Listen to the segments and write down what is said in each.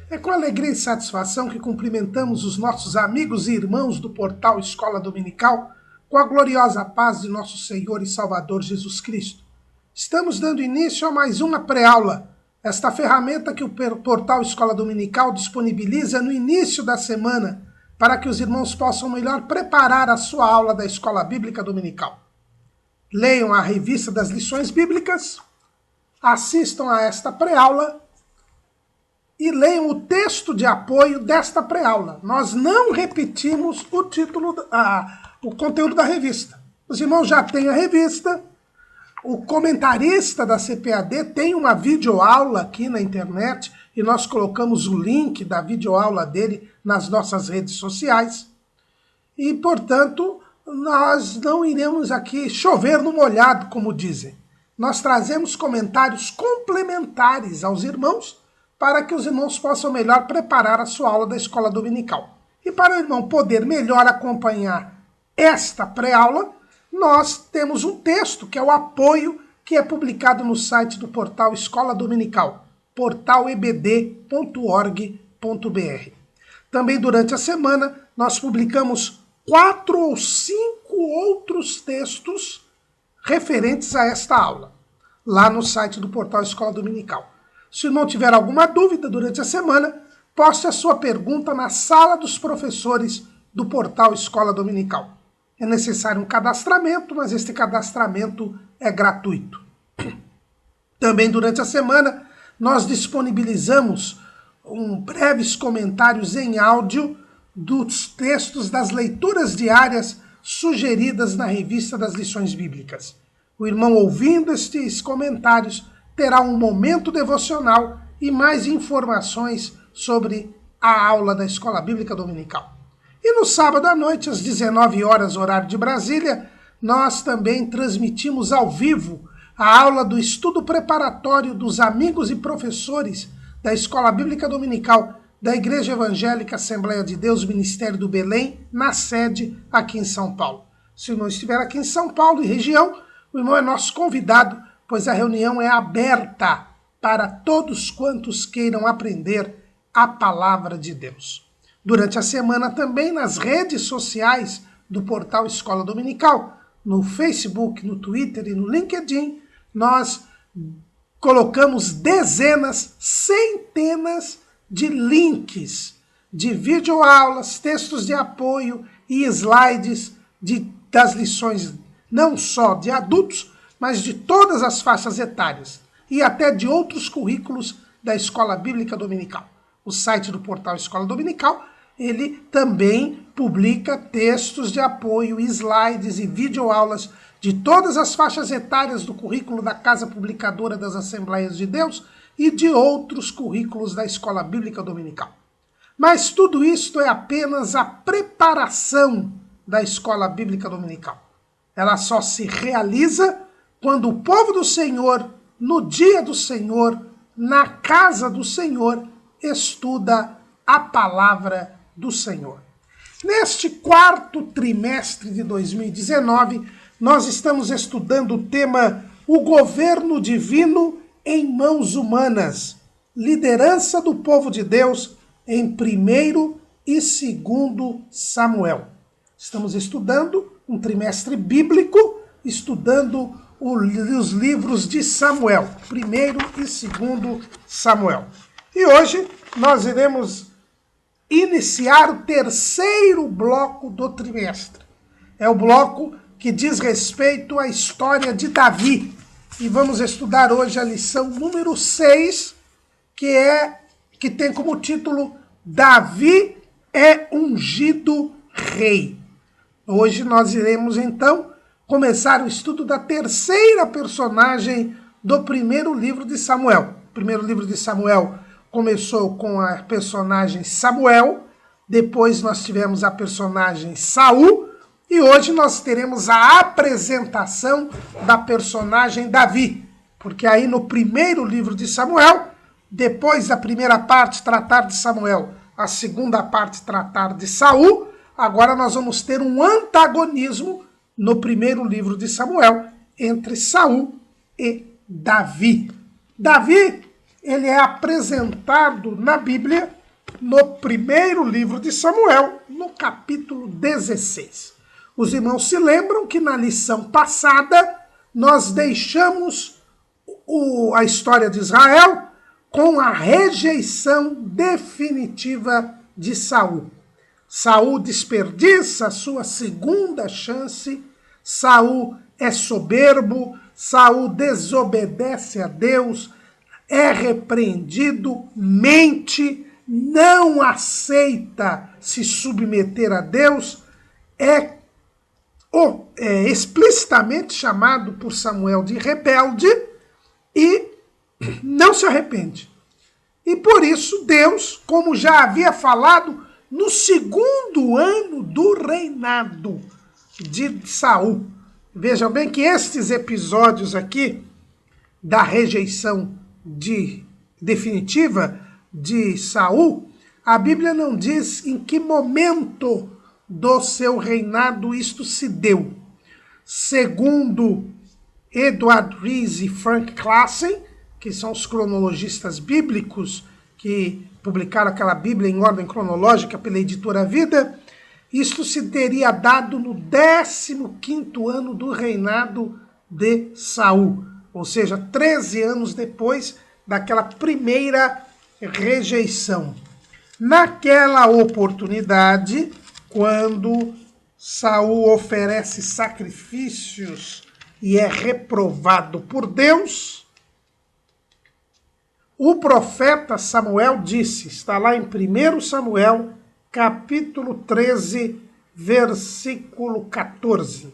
É com alegria e satisfação que cumprimentamos os nossos amigos e irmãos do portal Escola Dominical com a gloriosa paz de nosso Senhor e Salvador Jesus Cristo. Estamos dando início a mais uma pré-aula, esta ferramenta que o portal Escola Dominical disponibiliza no início da semana para que os irmãos possam melhor preparar a sua aula da Escola Bíblica Dominical. Leiam a revista das lições bíblicas, assistam a esta pré-aula e leiam o texto de apoio desta pré-aula. Nós não repetimos o título, o conteúdo da revista. Os irmãos já têm a revista. O comentarista da CPAD tem uma videoaula aqui na internet e nós colocamos o link da videoaula dele nas nossas redes sociais. E, portanto, nós não iremos aqui chover no molhado, como dizem. Nós trazemos comentários complementares aos irmãos para que os irmãos possam melhor preparar a sua aula da Escola Dominical. E para o irmão poder melhor acompanhar esta pré-aula, nós temos um texto que é o apoio que é publicado no site do portal Escola Dominical, portalebd.org.br. Também durante a semana nós publicamos 4 ou 5 outros textos referentes a esta aula, lá no site do portal Escola Dominical. Se o irmão tiver alguma dúvida durante a semana, poste a sua pergunta na sala dos professores do portal Escola Dominical. É necessário um cadastramento, mas este cadastramento é gratuito. Também durante a semana, nós disponibilizamos breves comentários em áudio dos textos das leituras diárias sugeridas na revista das lições bíblicas. O irmão, ouvindo estes comentários, terá um momento devocional e mais informações sobre a aula da Escola Bíblica Dominical. E no sábado à noite, às 19 horas, horário de Brasília, nós também transmitimos ao vivo a aula do estudo preparatório dos amigos e professores da Escola Bíblica Dominical da Igreja Evangélica Assembleia de Deus, Ministério do Belém, na sede aqui em São Paulo. Se o irmão estiver aqui em São Paulo e região, o irmão é nosso convidado, pois a reunião é aberta para todos quantos queiram aprender a palavra de Deus. Durante a semana também nas redes sociais do portal Escola Dominical, no Facebook, no Twitter e no LinkedIn, nós colocamos dezenas, centenas de links de videoaulas, textos de apoio e slides das lições não só de adultos, mas de todas as faixas etárias e até de outros currículos da Escola Bíblica Dominical. O site do portal Escola Dominical, ele também publica textos de apoio, slides e videoaulas de todas as faixas etárias do currículo da Casa Publicadora das Assembleias de Deus e de outros currículos da Escola Bíblica Dominical. Mas tudo isto é apenas a preparação da Escola Bíblica Dominical. Ela só se realiza quando o povo do Senhor, no dia do Senhor, na casa do Senhor, estuda a palavra do Senhor. Neste quarto trimestre de 2019, nós estamos estudando o tema O Governo Divino em Mãos Humanas, liderança do povo de Deus em 1º e 2º Samuel. Estamos estudando um trimestre bíblico, estudando os livros de Samuel, 1º e 2º Samuel. E hoje nós iremos iniciar o 3º bloco do trimestre. É o bloco que diz respeito à história de Davi. E vamos estudar hoje a lição número 6, que tem como título Davi é ungido rei. Hoje nós iremos então começar o estudo da 3ª personagem do 1º livro de Samuel. O 1º livro de Samuel começou com a personagem Samuel, depois nós tivemos a personagem Saul, e hoje nós teremos a apresentação da personagem Davi, porque aí no 1º livro de Samuel, depois da primeira parte tratar de Samuel, a 2ª parte tratar de Saul, agora nós vamos ter um antagonismo no 1º livro de Samuel entre Saul e Davi. Davi, ele é apresentado na Bíblia no primeiro livro de Samuel, no capítulo 16. Os irmãos se lembram que na lição passada nós deixamos a história de Israel com a rejeição definitiva de Saul. Saul desperdiça a sua segunda chance, Saul é soberbo, Saul desobedece a Deus, é repreendido, mente, não aceita se submeter a Deus, é explicitamente chamado por Samuel de rebelde e não se arrepende. E por isso Deus, como já havia falado, no segundo ano do reinado de Saul. Vejam bem que estes episódios aqui da rejeição definitiva de Saul, a Bíblia não diz em que momento do seu reinado isto se deu. Segundo Edward Rees e Frank Classen, que são os cronologistas bíblicos que publicaram aquela Bíblia em ordem cronológica pela editora Vida, isto se teria dado no 15º ano do reinado de Saul, ou seja, 13 anos depois daquela primeira rejeição. Naquela oportunidade, quando Saul oferece sacrifícios e é reprovado por Deus, o profeta Samuel disse, está lá em 1 Samuel, capítulo 13, versículo 14.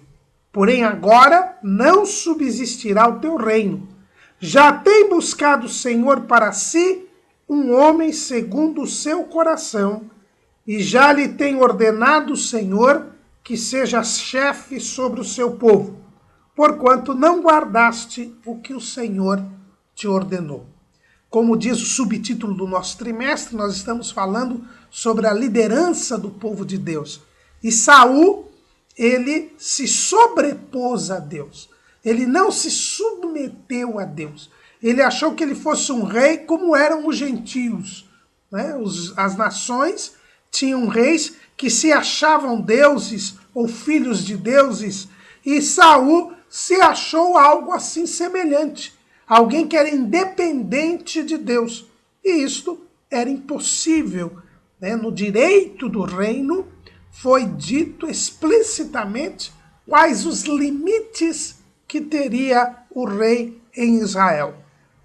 Porém agora não subsistirá o teu reino. Já tem buscado o Senhor para si um homem segundo o seu coração, e já lhe tem ordenado o Senhor que seja chefe sobre o seu povo, porquanto não guardaste o que o Senhor te ordenou. Como diz o subtítulo do nosso trimestre, nós estamos falando sobre a liderança do povo de Deus. E Saul, ele se sobrepôs a Deus. Ele não se submeteu a Deus. Ele achou que ele fosse um rei como eram os gentios, né? As nações tinham reis que se achavam deuses ou filhos de deuses, e Saul se achou algo assim semelhante. Alguém que era independente de Deus. E isto era impossível, né? No direito do reino foi dito explicitamente quais os limites que teria o rei em Israel.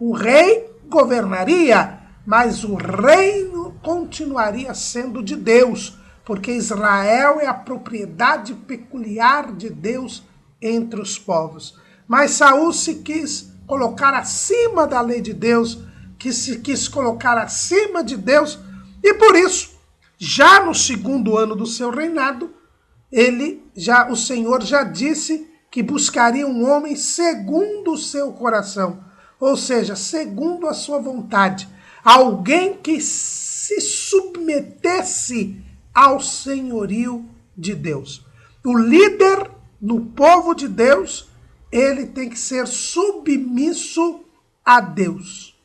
O rei governaria, mas o reino continuaria sendo de Deus, porque Israel é a propriedade peculiar de Deus entre os povos. Mas Saul se quis colocar acima da lei de Deus, que se quis colocar acima de Deus, e por isso, já no segundo ano do seu reinado, o Senhor já disse que buscaria um homem segundo o seu coração, ou seja, segundo a sua vontade, alguém que se submetesse ao senhorio de Deus. O líder no povo de Deus, ele tem que ser submisso a Deus.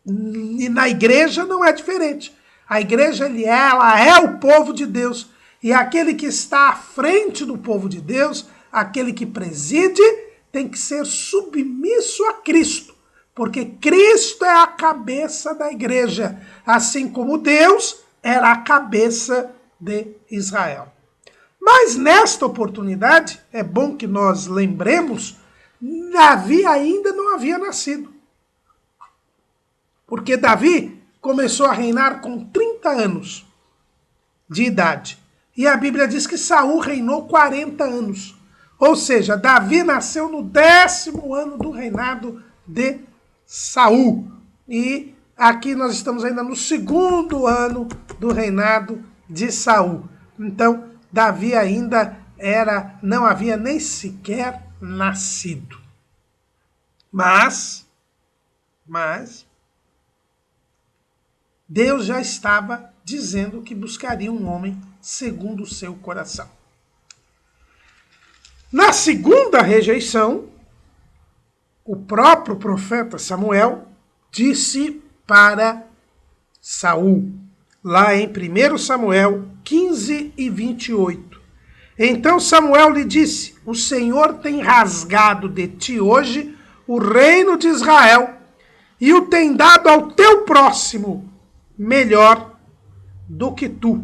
E na igreja não é diferente. A igreja ela é o povo de Deus. E aquele que está à frente do povo de Deus, aquele que preside, tem que ser submisso a Cristo. Porque Cristo é a cabeça da igreja, assim como Deus era a cabeça de Israel. Mas nesta oportunidade, é bom que nós lembremos, Davi ainda não havia nascido. Porque Davi começou a reinar com 30 anos de idade. E a Bíblia diz que Saul reinou 40 anos. Ou seja, Davi nasceu no 10º ano do reinado de Saul. E aqui nós estamos ainda no 2º ano do reinado de Saul. Então, Davi ainda não havia nem sequer nascido. Mas Deus já estava dizendo que buscaria um homem segundo o seu coração. Na segunda rejeição, o próprio profeta Samuel disse para Saul, lá em 1 Samuel 15 e 28. Então Samuel lhe disse: o Senhor tem rasgado de ti hoje o reino de Israel e o tem dado ao teu próximo, melhor do que tu.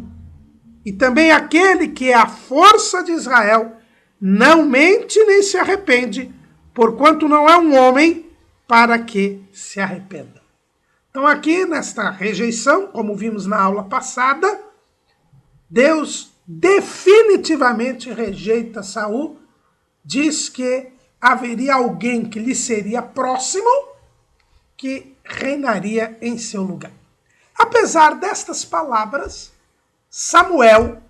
E também aquele que é a força de Israel não mente nem se arrepende, porquanto não é um homem para que se arrependa. Então aqui nesta rejeição, como vimos na aula passada, Deus definitivamente rejeita Saul, diz que haveria alguém que lhe seria próximo, que reinaria em seu lugar. Apesar destas palavras, Samuel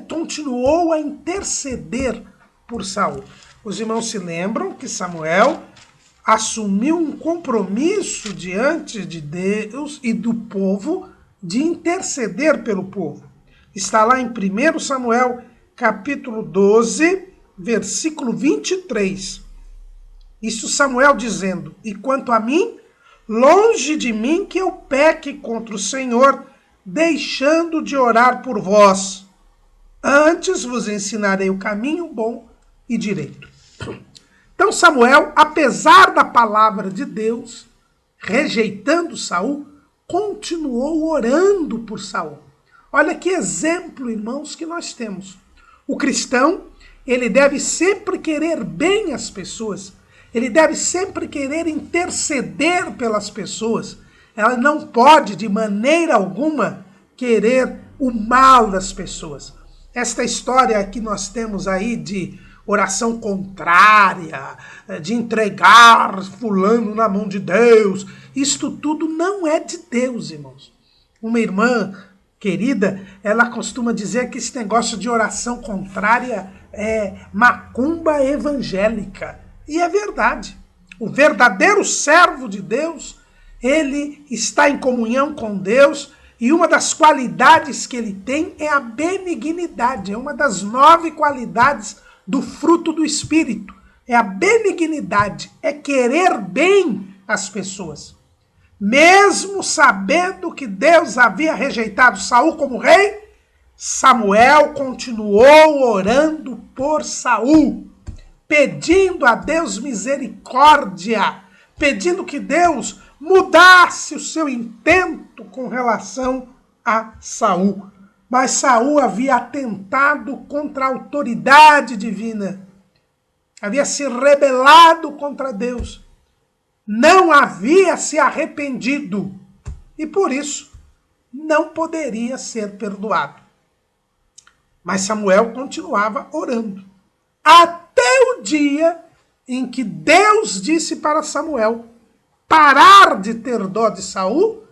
continuou a interceder por Saul. Os irmãos se lembram que Samuel assumiu um compromisso diante de Deus e do povo de interceder pelo povo. Está lá em 1 Samuel, capítulo 12, versículo 23. Isso Samuel dizendo: e quanto a mim, longe de mim que eu peque contra o Senhor, deixando de orar por vós. Antes vos ensinarei o caminho bom e direito. Então Samuel, apesar da palavra de Deus, rejeitando Saul, continuou orando por Saul. Olha que exemplo, irmãos, que nós temos. O cristão, ele deve sempre querer bem as pessoas. Ele deve sempre querer interceder pelas pessoas. Ela não pode, de maneira alguma, querer o mal das pessoas. Esta história que nós temos aí de oração contrária, de entregar fulano na mão de Deus, isto tudo não é de Deus, irmãos. Uma irmã querida, ela costuma dizer que esse negócio de oração contrária é macumba evangélica. E é verdade. O verdadeiro servo de Deus, ele está em comunhão com Deus, e uma das qualidades que ele tem é a benignidade. É uma das 9 qualidades do fruto do Espírito. É a benignidade, é querer bem as pessoas. Mesmo sabendo que Deus havia rejeitado Saul como rei, Samuel continuou orando por Saul, pedindo a Deus misericórdia, pedindo que Deus mudasse o seu intento com relação a Saul. Mas Saul havia atentado contra a autoridade divina, havia se rebelado contra Deus, não havia se arrependido e por isso não poderia ser perdoado. Mas Samuel continuava orando, até o dia em que Deus disse para Samuel parar de ter dó de Saul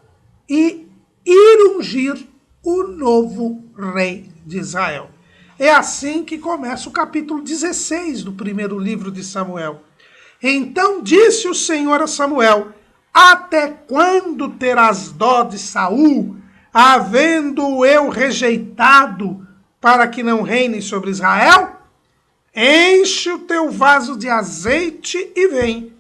e ir ungir o novo rei de Israel. É assim que começa o capítulo 16 do primeiro livro de Samuel. Então disse o Senhor a Samuel: até quando terás dó de Saul, havendo eu rejeitado para que não reine sobre Israel? Enche o teu vaso de azeite e vem.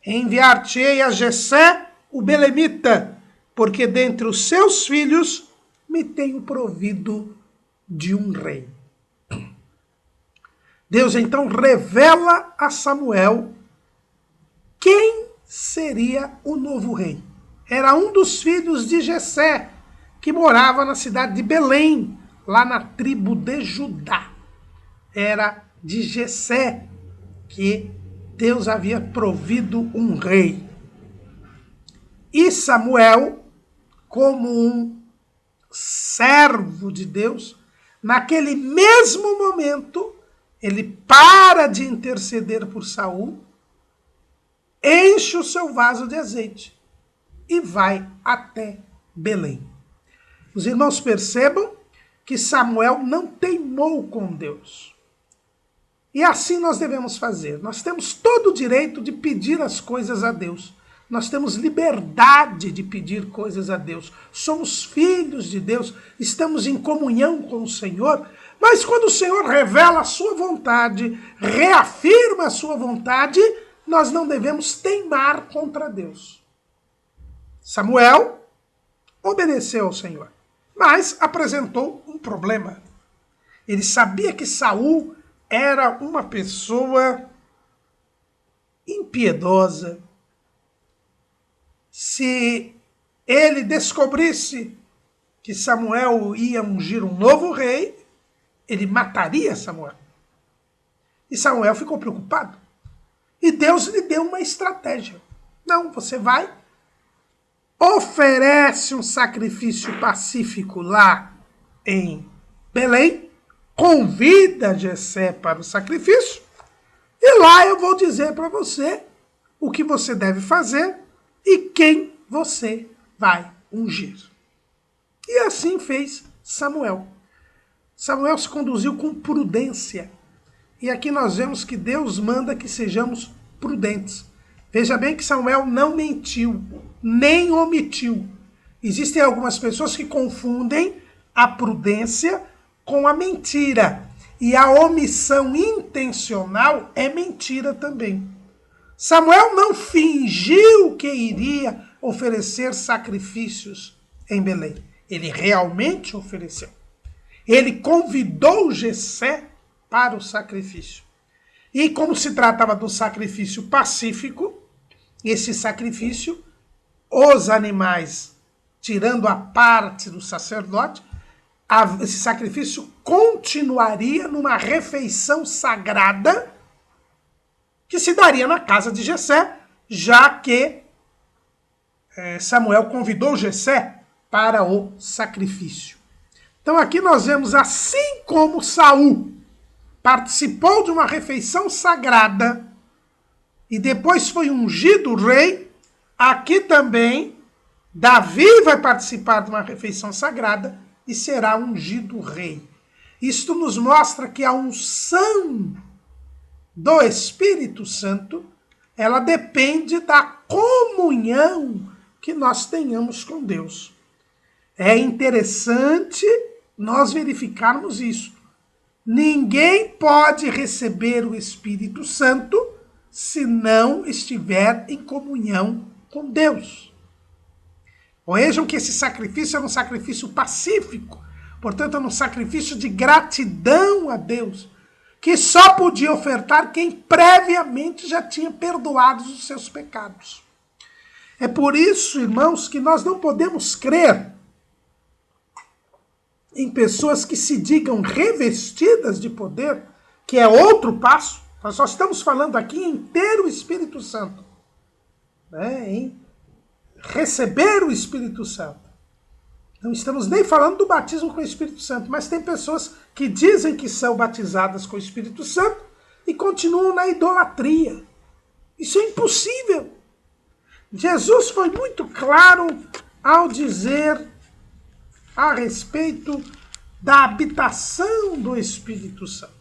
Enviar-te-ei a Jessé, o belemita, porque dentre os seus filhos me tenho provido de um rei. Deus então revela a Samuel quem seria o novo rei. Era um dos filhos de Jessé, que morava na cidade de Belém, lá na tribo de Judá. Era de Jessé que Deus havia provido um rei. E Samuel, como um servo de Deus, naquele mesmo momento, ele para de interceder por Saul, enche o seu vaso de azeite e vai até Belém. Os irmãos percebam que Samuel não teimou com Deus. E assim nós devemos fazer. Nós temos todo o direito de pedir as coisas a Deus. Nós temos liberdade de pedir coisas a Deus. Somos filhos de Deus, estamos em comunhão com o Senhor. Mas quando o Senhor revela a sua vontade, reafirma a sua vontade, nós não devemos teimar contra Deus. Samuel obedeceu ao Senhor, mas apresentou um problema. Ele sabia que Saul era uma pessoa impiedosa. Se ele descobrisse que Samuel ia ungir um novo rei, ele mataria Samuel. E Samuel ficou preocupado. E Deus lhe deu uma estratégia. Não, você vai, oferece um sacrifício pacífico lá em Belém, convida Jessé para o sacrifício, e lá eu vou dizer para você o que você deve fazer e quem você vai ungir. E assim fez Samuel. Samuel se conduziu com prudência. E aqui nós vemos que Deus manda que sejamos prudentes. Veja bem que Samuel não mentiu, nem omitiu. Existem algumas pessoas que confundem a prudência com a mentira. E a omissão intencional é mentira também. Samuel não fingiu que iria oferecer sacrifícios em Belém. Ele realmente ofereceu. Ele convidou Jessé para o sacrifício. E como se tratava do sacrifício pacífico, esse sacrifício, os animais, tirando a parte do sacerdote, esse sacrifício continuaria numa refeição sagrada que se daria na casa de Jessé, já que Samuel convidou Jessé para o sacrifício. Então aqui nós vemos, assim como Saul participou de uma refeição sagrada e depois foi ungido rei, aqui também Davi vai participar de uma refeição sagrada e será ungido rei. Isto nos mostra que a unção do Espírito Santo, ela depende da comunhão que nós tenhamos com Deus. É interessante nós verificarmos isso. Ninguém pode receber o Espírito Santo se não estiver em comunhão com Deus. Vejam que esse sacrifício era um sacrifício pacífico, portanto, era um sacrifício de gratidão a Deus, que só podia ofertar quem previamente já tinha perdoado os seus pecados. É por isso, irmãos, que nós não podemos crer em pessoas que se digam revestidas de poder, que é outro passo. Nós só estamos falando aqui em ter o Espírito Santo, em receber o Espírito Santo. Não estamos nem falando do batismo com o Espírito Santo, mas tem pessoas que dizem que são batizadas com o Espírito Santo e continuam na idolatria. Isso é impossível. Jesus foi muito claro ao dizer a respeito da habitação do Espírito Santo.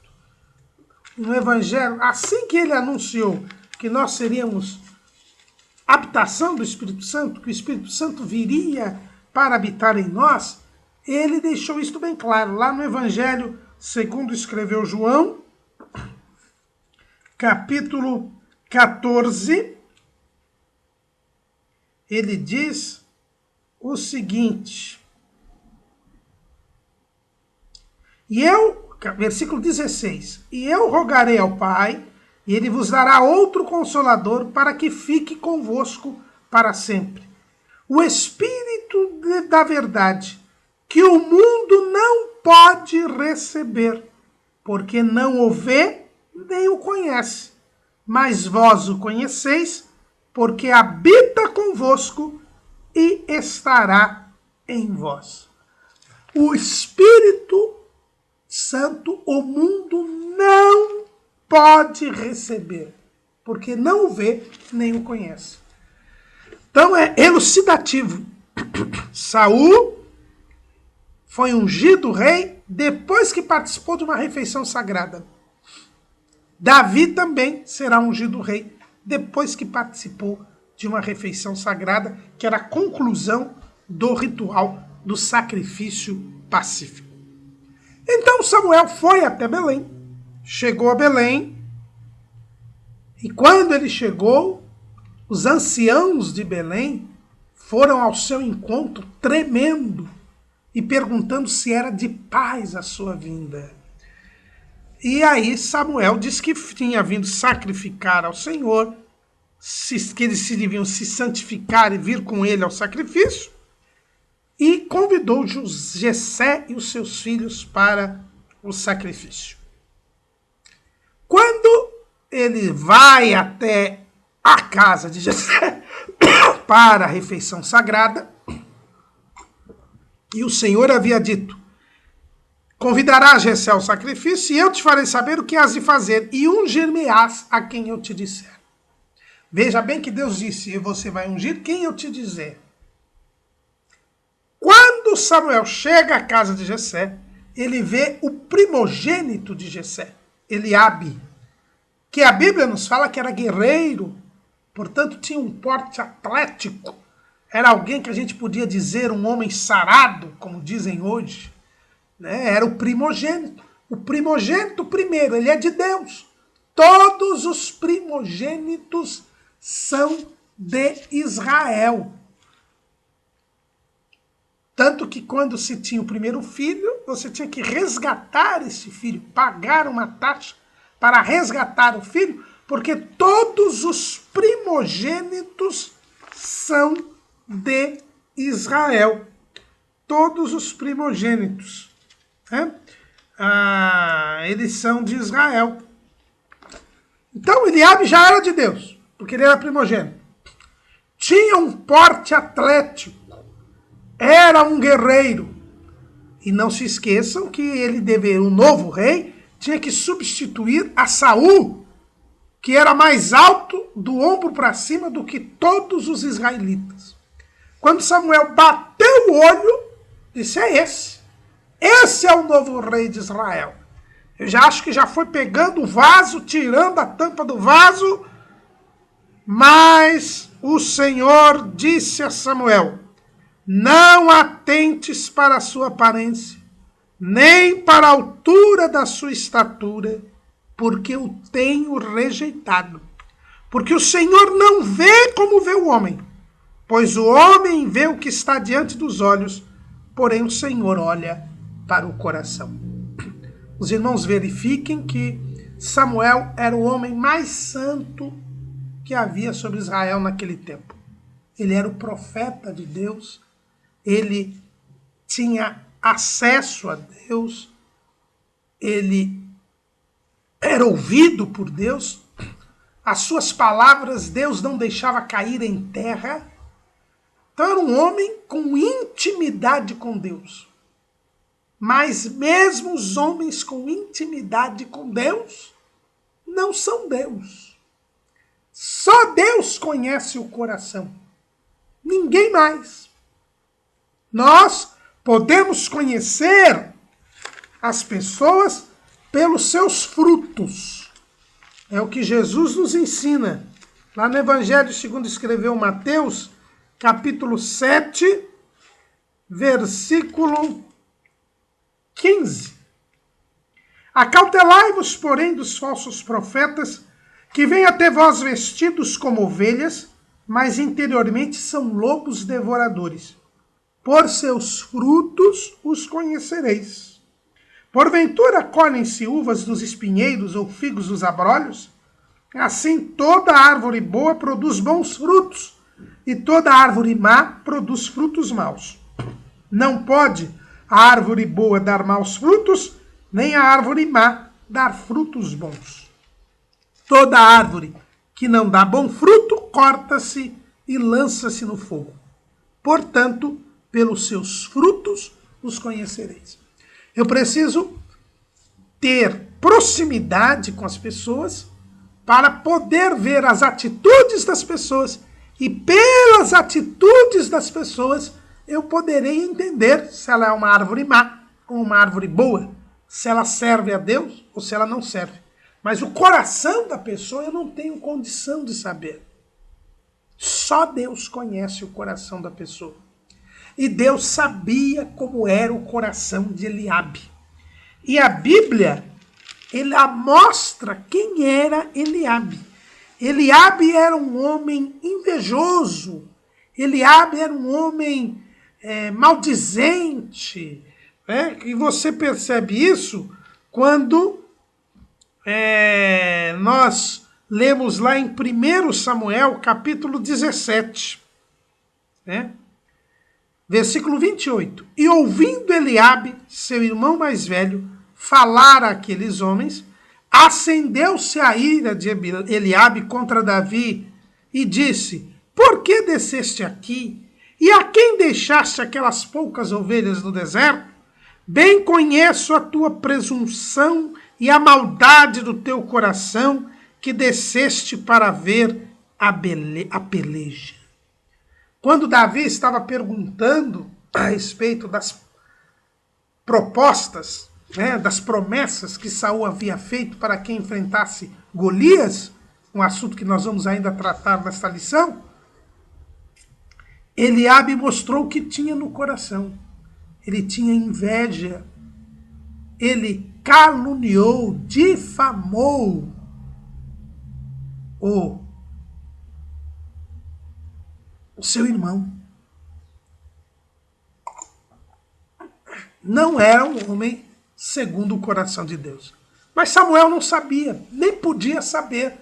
No Evangelho, assim que ele anunciou que nós seríamos habitação do Espírito Santo, que o Espírito Santo viria para habitar em nós, ele deixou isto bem claro. Lá no Evangelho, segundo escreveu João, capítulo 14, ele diz o seguinte, versículo 16, e eu rogarei ao Pai, e ele vos dará outro Consolador para que fique convosco para sempre. O Espírito da verdade, que o mundo não pode receber, porque não o vê nem o conhece. Mas vós o conheceis, porque habita convosco e estará em vós. O Espírito Santo, o mundo não pode receber, porque não o vê nem o conhece. Então é elucidativo. Saul foi ungido rei depois que participou de uma refeição sagrada. Davi também será ungido rei depois que participou de uma refeição sagrada, que era a conclusão do ritual do sacrifício pacífico. Então Samuel foi até Belém, chegou a Belém, e quando ele chegou, os anciãos de Belém foram ao seu encontro tremendo e perguntando se era de paz a sua vinda. E aí Samuel disse que tinha vindo sacrificar ao Senhor, que eles se deviam se santificar e vir com ele ao sacrifício, e convidou Jessé e os seus filhos para o sacrifício. Quando ele vai até a casa de Jessé para a refeição sagrada, e o Senhor havia dito: convidarás Jessé ao sacrifício, e eu te farei saber o que has de fazer, e ungir-me-ás a quem eu te disser. Veja bem que Deus disse: e você vai ungir quem eu te dizer. Quando Samuel chega à casa de Jessé, ele vê o primogênito de Jessé, Eliabe, que a Bíblia nos fala que era guerreiro, portanto tinha um porte atlético, era alguém que a gente podia dizer um homem sarado, como dizem hoje, né? Era o primogênito. O primogênito primeiro, ele é de Deus. Todos os primogênitos são de Israel. Tanto que quando se tinha o primeiro filho, você tinha que resgatar esse filho, pagar uma taxa para resgatar o filho, porque todos os primogênitos são de Israel. Todos os primogênitos, né? Eles são de Israel. Então Eliabe já era de Deus, porque ele era primogênito. Tinha um porte atlético, era um guerreiro. E não se esqueçam que o novo rei, tinha que substituir a Saul, que era mais alto do ombro para cima do que todos os israelitas. Quando Samuel bateu o olho, disse: é esse. Esse é o novo rei de Israel. Eu já acho que já foi pegando o vaso, tirando a tampa do vaso, mas o Senhor disse a Samuel: não atentes para a sua aparência, nem para a altura da sua estatura, porque o tenho rejeitado. Porque o Senhor não vê como vê o homem, pois o homem vê o que está diante dos olhos, porém o Senhor olha para o coração. Os irmãos verifiquem que Samuel era o homem mais santo que havia sobre Israel naquele tempo. Ele era o profeta de Deus, ele tinha acesso a Deus, ele era ouvido por Deus, as suas palavras Deus não deixava cair em terra. Então era um homem com intimidade com Deus. Mas mesmo os homens com intimidade com Deus não são Deus. Só Deus conhece o coração. Ninguém mais. Nós podemos conhecer as pessoas pelos seus frutos. É o que Jesus nos ensina. Lá no Evangelho segundo escreveu Mateus, capítulo 7, versículo 15. Acautelai-vos, porém, dos falsos profetas, que vêm até vós vestidos como ovelhas, mas interiormente são lobos devoradores. Por seus frutos os conhecereis. Porventura colhem-se uvas dos espinheiros ou figos dos abrolhos? Assim toda árvore boa produz bons frutos, e toda árvore má produz frutos maus. Não pode a árvore boa dar maus frutos, nem a árvore má dar frutos bons. Toda árvore que não dá bom fruto, corta-se e lança-se no fogo. Portanto, pelos seus frutos os conhecereis. Eu preciso ter proximidade com as pessoas para poder ver as atitudes das pessoas, e pelas atitudes das pessoas eu poderei entender se ela é uma árvore má ou uma árvore boa, se ela serve a Deus ou se ela não serve. Mas o coração da pessoa eu não tenho condição de saber. Só Deus conhece o coração da pessoa. E Deus sabia como era o coração de Eliabe. E a Bíblia, ela mostra quem era Eliabe. Eliabe era um homem invejoso, Eliabe era um homem maldizente. E você percebe isso quando nós lemos lá em 1 Samuel, capítulo 17, versículo 28. E ouvindo Eliabe, seu irmão mais velho, falar àqueles homens, acendeu-se a ira de Eliabe contra Davi e disse: por que desceste aqui? E a quem deixaste aquelas poucas ovelhas no deserto? Bem conheço a tua presunção e a maldade do teu coração, que desceste para ver a peleja. Quando Davi estava perguntando a respeito das propostas, das promessas que Saul havia feito para quem enfrentasse Golias, um assunto que nós vamos ainda tratar nesta lição, Eliabe mostrou o que tinha no coração. Ele tinha inveja. Ele caluniou, difamou o seu irmão. Não era um homem segundo o coração de Deus. Mas Samuel não sabia, nem podia saber,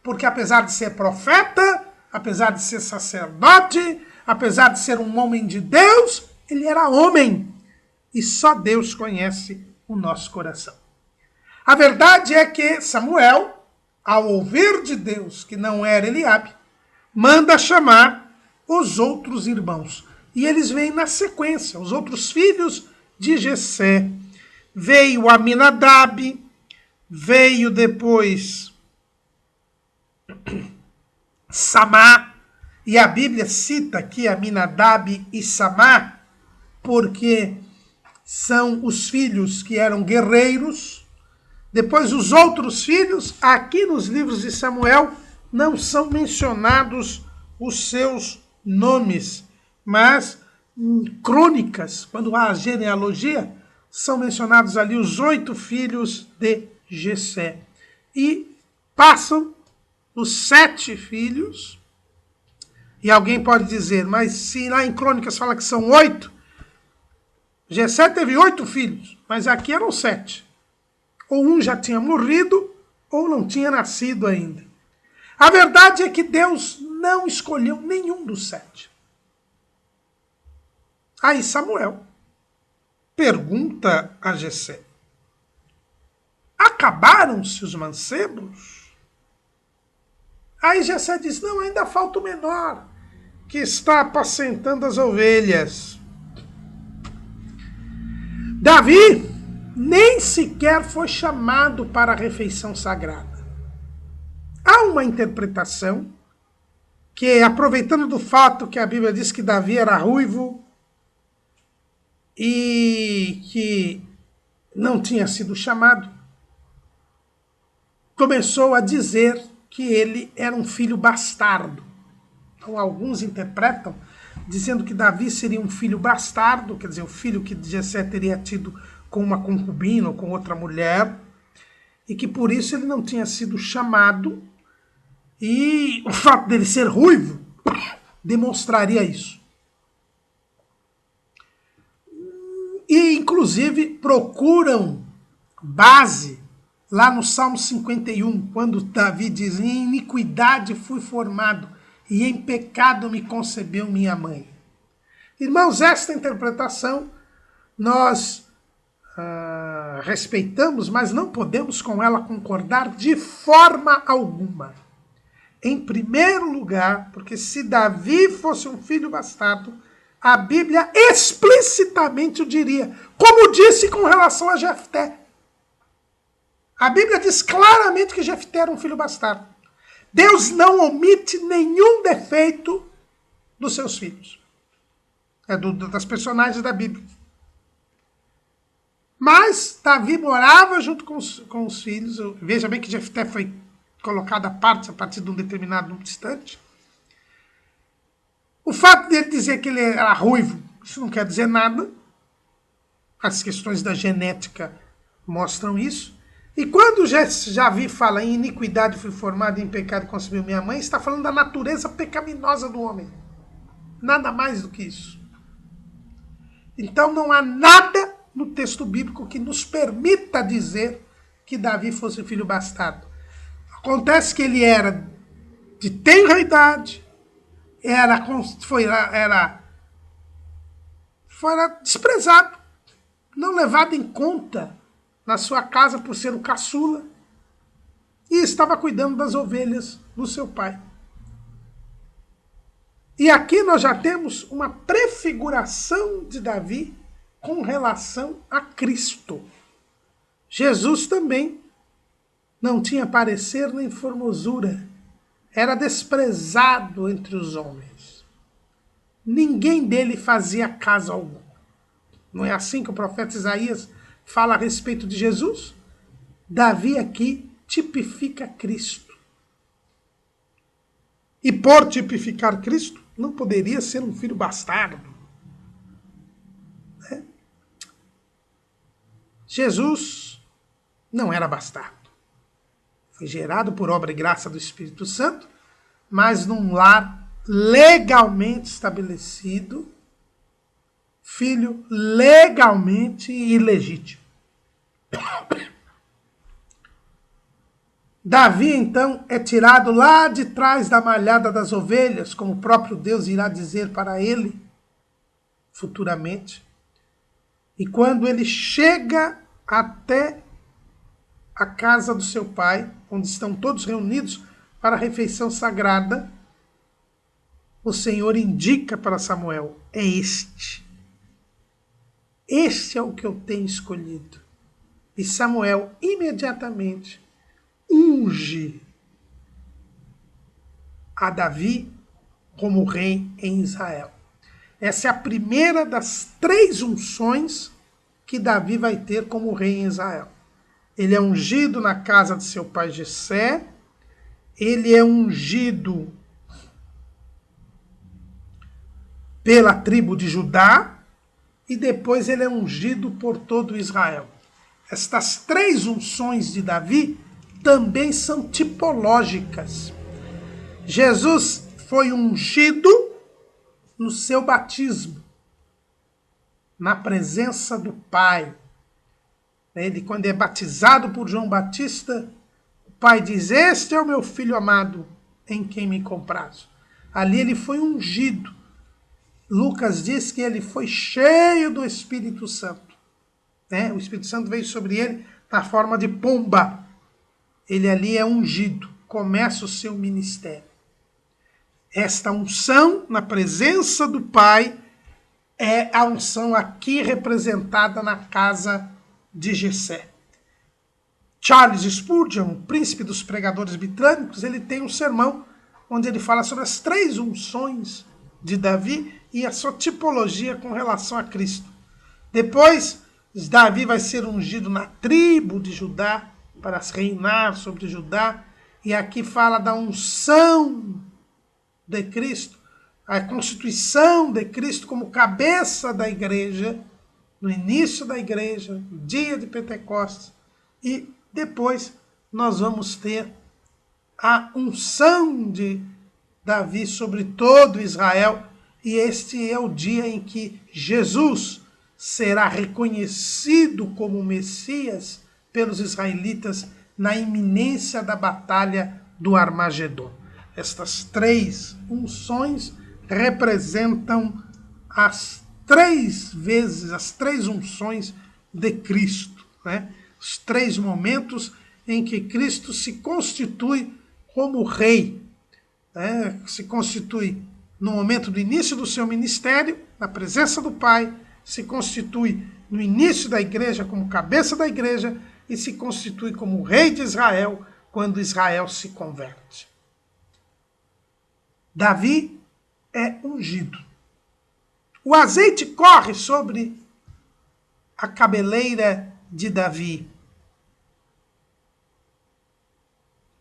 porque apesar de ser profeta, apesar de ser sacerdote, apesar de ser um homem de Deus, ele era homem. E só Deus conhece o nosso coração. A verdade é que Samuel, ao ouvir de Deus que não era Eliabe, manda chamar os outros irmãos. E eles vêm na sequência, os outros filhos de Jessé. Veio Aminadab, veio depois Samá, e a Bíblia cita aqui Aminadab e Samá, porque são os filhos que eram guerreiros. Depois os outros filhos, aqui nos livros de Samuel, não são mencionados os seus nomes, mas em crônicas, quando há a genealogia, são mencionados ali os 8 filhos de Jessé. E passam os 7 filhos. E alguém pode dizer, mas se lá em crônicas fala que são 8, Jessé teve 8 filhos, mas aqui eram 7. Ou um já tinha morrido, ou não tinha nascido ainda. A verdade é que Deus não escolheu nenhum dos 7. Aí Samuel pergunta a Jessé: acabaram-se os mancebos? Aí Jessé diz: não, ainda falta o menor, que está apacentando as ovelhas. Davi nem sequer foi chamado para a refeição sagrada. Há uma interpretação que, aproveitando do fato que a Bíblia diz que Davi era ruivo e que não tinha sido chamado, começou a dizer que ele era um filho bastardo. Então alguns interpretam dizendo que Davi seria um filho bastardo, quer dizer, o filho que Jessé teria tido com uma concubina ou com outra mulher, e que por isso ele não tinha sido chamado, e o fato dele ser ruivo demonstraria isso. E inclusive procuram base lá no Salmo 51, quando Davi diz: em iniquidade fui formado, e em pecado me concebeu minha mãe. Irmãos, esta interpretação nós respeitamos, mas não podemos com ela concordar de forma alguma. Em primeiro lugar, porque se Davi fosse um filho bastardo, a Bíblia explicitamente o diria, como disse com relação a Jefté. A Bíblia diz claramente que Jefté era um filho bastardo. Deus não omite nenhum defeito dos seus filhos. Das personagens da Bíblia. Mas Davi morava junto com os filhos. Veja bem que Jefté foi colocado à parte a partir de um determinado instante. O fato dele dizer que ele era ruivo, isso não quer dizer nada. As questões da genética mostram isso. E quando Davi fala em iniquidade fui formado, em pecado concebeu minha mãe, está falando da natureza pecaminosa do homem. Nada mais do que isso. Então não há nada no texto bíblico que nos permita dizer que Davi fosse filho bastardo. Acontece que ele era de tenra idade, foi desprezado, não levado em conta na sua casa por ser o caçula, e estava cuidando das ovelhas do seu pai. E aqui nós já temos uma prefiguração de Davi com relação a Cristo. Jesus também não tinha parecer nem formosura, era desprezado entre os homens. Ninguém dele fazia caso algum. Não é assim que o profeta Isaías fala a respeito de Jesus? Davi aqui tipifica Cristo. E por tipificar Cristo, não poderia ser um filho bastardo. Né? Jesus não era bastardo. Foi gerado por obra e graça do Espírito Santo, mas num lar legalmente estabelecido, filho legalmente ilegítimo. Davi, então, é tirado lá de trás da malhada das ovelhas, como o próprio Deus irá dizer para ele futuramente. E quando ele chega até a casa do seu pai, onde estão todos reunidos para a refeição sagrada, o Senhor indica para Samuel: é este. Este é o que eu tenho escolhido. E Samuel imediatamente unge a Davi como rei em Israel. Essa é a primeira das 3 unções que Davi vai ter como rei em Israel. Ele é ungido na casa de seu pai Jessé, ele é ungido pela tribo de Judá e depois ele é ungido por todo Israel. Estas 3 unções de Davi também são tipológicas. Jesus foi ungido no seu batismo, na presença do Pai. Ele, quando é batizado por João Batista, o Pai diz: este é o meu filho amado, em quem me comprazo. Ali ele foi ungido. Lucas diz que ele foi cheio do Espírito Santo. O Espírito Santo veio sobre ele na forma de pomba. Ele ali é ungido, começa o seu ministério. Esta unção na presença do Pai é a unção aqui representada na casa de Jessé. Charles Spurgeon, príncipe dos pregadores britânicos, ele tem um sermão onde ele fala sobre as 3 unções de Davi e a sua tipologia com relação a Cristo. Depois, Davi vai ser ungido na tribo de Judá para reinar sobre Judá, e aqui fala da unção de Cristo, a constituição de Cristo como cabeça da igreja, no início da igreja, no dia de Pentecostes, e depois nós vamos ter a unção de Davi sobre todo Israel, e este é o dia em que Jesus será reconhecido como Messias pelos israelitas na iminência da batalha do Armagedon. Estas 3 unções representam as 3 vezes, as 3 unções de Cristo, né? Os 3 momentos em que Cristo se constitui como rei, né? Se constitui no momento do início do seu ministério, na presença do Pai, se constitui no início da igreja como cabeça da igreja e se constitui como rei de Israel quando Israel se converte. Davi é ungido. O azeite corre sobre a cabeleira de Davi.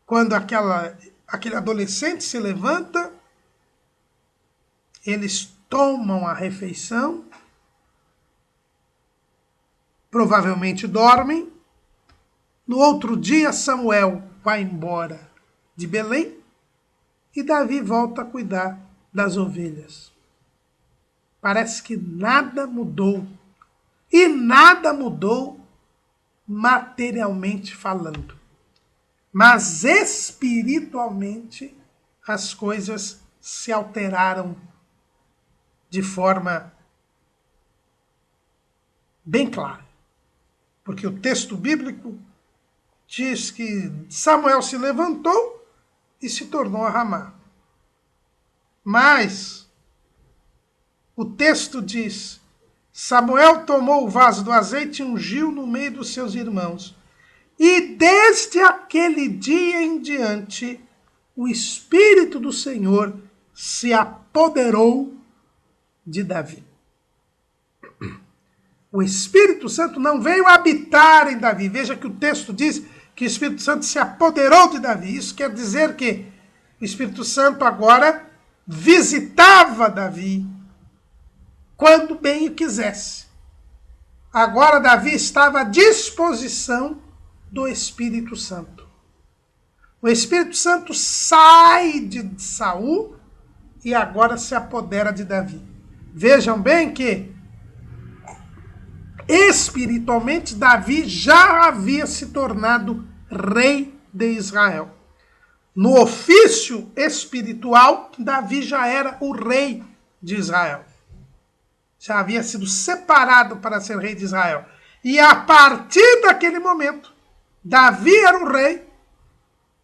Quando aquele adolescente se levanta, eles tomam a refeição, provavelmente dormem. No outro dia, Samuel vai embora de Belém e Davi volta a cuidar das ovelhas. parece que nada mudou. E nada mudou materialmente falando. Mas espiritualmente as coisas se alteraram de forma bem clara. Porque o texto bíblico diz que Samuel se levantou e se tornou a Ramá. Mas o texto diz: Samuel tomou o vaso do azeite e ungiu no meio dos seus irmãos. E desde aquele dia em diante, o Espírito do Senhor se apoderou de Davi. O Espírito Santo não veio habitar em Davi. Veja que o texto diz que o Espírito Santo se apoderou de Davi. Isso quer dizer que o Espírito Santo agora visitava Davi quando bem o quisesse. Agora Davi estava à disposição do Espírito Santo. O Espírito Santo sai de Saul e agora se apodera de Davi. Vejam bem que espiritualmente Davi já havia se tornado rei de Israel. No ofício espiritual, Davi já era o rei de Israel. Já havia sido separado para ser rei de Israel. E a partir daquele momento, Davi era o rei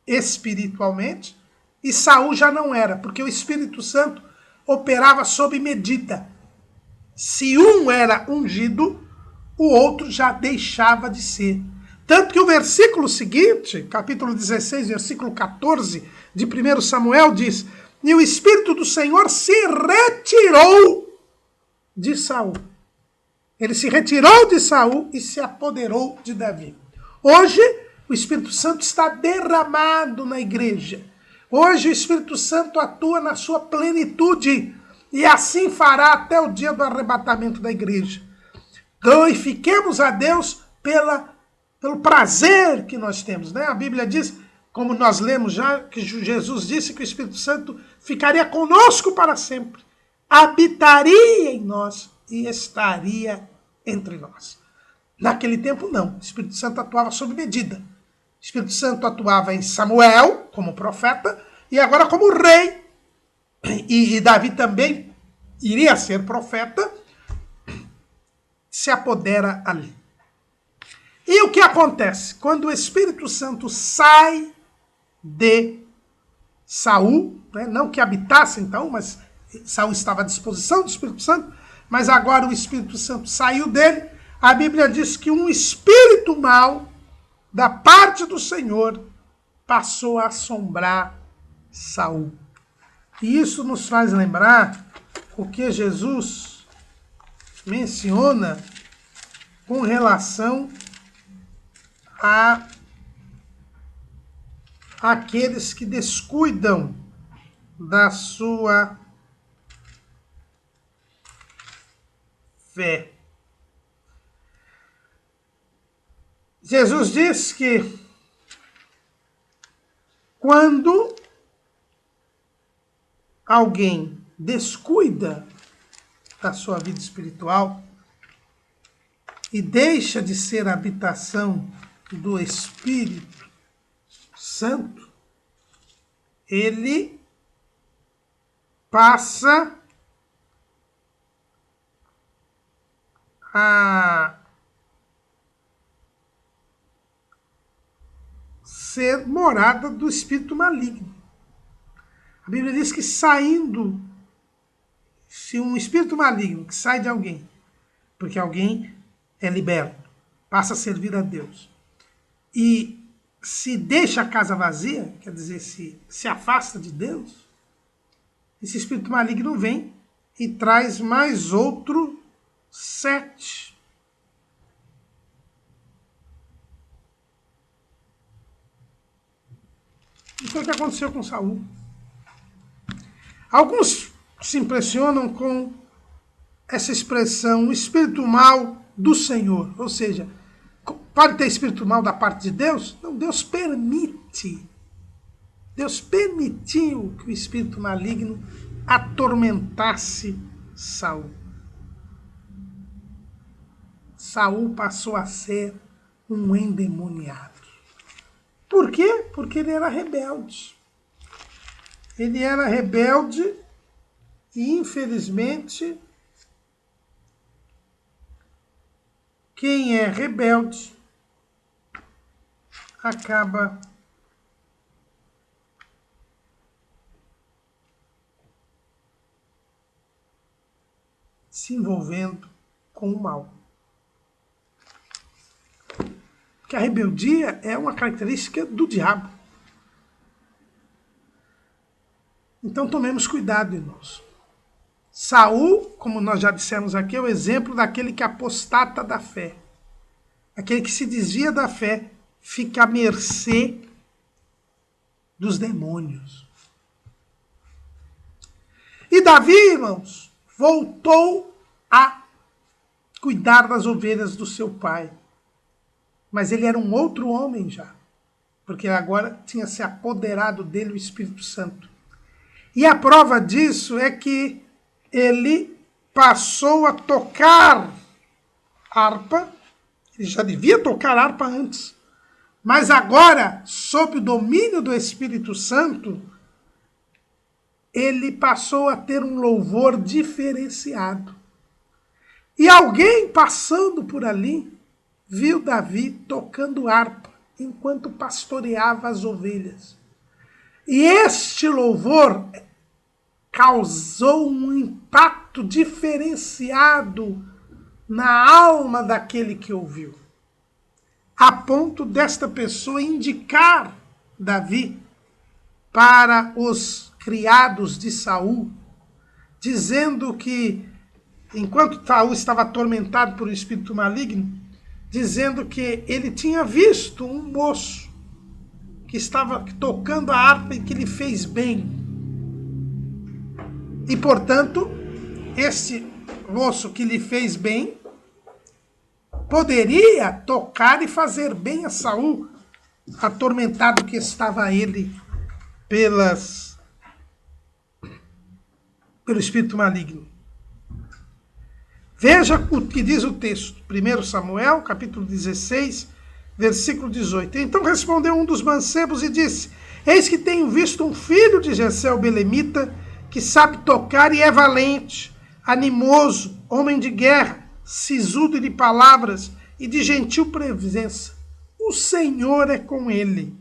espiritualmente e Saul já não era, porque o Espírito Santo operava sob medida. Se um era ungido, o outro já deixava de ser. Tanto que o versículo seguinte, capítulo 16, versículo 14 de 1 Samuel diz: e o Espírito do Senhor se retirou de Saul. Ele se retirou de Saul e se apoderou de Davi. Hoje, o Espírito Santo está derramado na igreja. Hoje, o Espírito Santo atua na sua plenitude e assim fará até o dia do arrebatamento da igreja. Glorifiquemos a Deus pelo prazer que nós temos, né? A Bíblia diz, como nós lemos já, que Jesus disse que o Espírito Santo ficaria conosco para sempre, habitaria em nós e estaria entre nós. Naquele tempo, não. O Espírito Santo atuava sob medida. O Espírito Santo atuava em Samuel, como profeta, e agora como rei. E Davi também iria ser profeta, se apodera ali. E o que acontece? Quando o Espírito Santo sai de Saul, né? Não que habitasse então, mas Saul estava à disposição do Espírito Santo, mas agora o Espírito Santo saiu dele, a Bíblia diz que um espírito mau da parte do Senhor passou a assombrar Saul. E isso nos faz lembrar o que Jesus menciona com relação a aqueles que descuidam da sua fé. Jesus diz que quando alguém descuida da sua vida espiritual e deixa de ser a habitação do Espírito Santo, ele passa a ser morada do espírito maligno. A Bíblia diz que saindo, se um espírito maligno que sai de alguém, porque alguém é liberto, passa a servir a Deus, e se deixa a casa vazia, quer dizer, se afasta de Deus, esse espírito maligno vem e traz mais outro 7. Isso foi o que aconteceu com Saul. Alguns se impressionam com essa expressão, o espírito mau do Senhor. Ou seja, pode ter espírito mau da parte de Deus? Não, Deus permite. Deus permitiu que o espírito maligno atormentasse Saul. Saul passou a ser um endemoniado. Por quê? Porque ele era rebelde. Ele era rebelde e, infelizmente, quem é rebelde acaba se envolvendo com o mal. Porque a rebeldia é uma característica do diabo. Então tomemos cuidado, irmãos. Saul, como nós já dissemos aqui, é o exemplo daquele que apostata da fé. Aquele que se desvia da fé, fica à mercê dos demônios. E Davi, irmãos, voltou a cuidar das ovelhas do seu pai. Mas ele era um outro homem já, porque agora tinha se apoderado dele o Espírito Santo. E a prova disso é que ele passou a tocar harpa. Ele já devia tocar harpa antes, mas agora, sob o domínio do Espírito Santo, ele passou a ter um louvor diferenciado. E alguém passando por ali viu Davi tocando harpa enquanto pastoreava as ovelhas. E este louvor causou um impacto diferenciado na alma daquele que ouviu, a ponto desta pessoa indicar Davi para os criados de Saul, dizendo que, enquanto Saul estava atormentado por um espírito maligno, dizendo que ele tinha visto um moço que estava tocando a harpa e que lhe fez bem. E, portanto, esse moço que lhe fez bem poderia tocar e fazer bem a Saul, atormentado que estava ele pelo espírito maligno. Veja o que diz o texto. 1 Samuel, capítulo 16, versículo 18. Então respondeu um dos mancebos e disse: Eis que tenho visto um filho de Jessé o belemita, que sabe tocar e é valente, animoso, homem de guerra, sisudo de palavras e de gentil presença. O Senhor é com ele.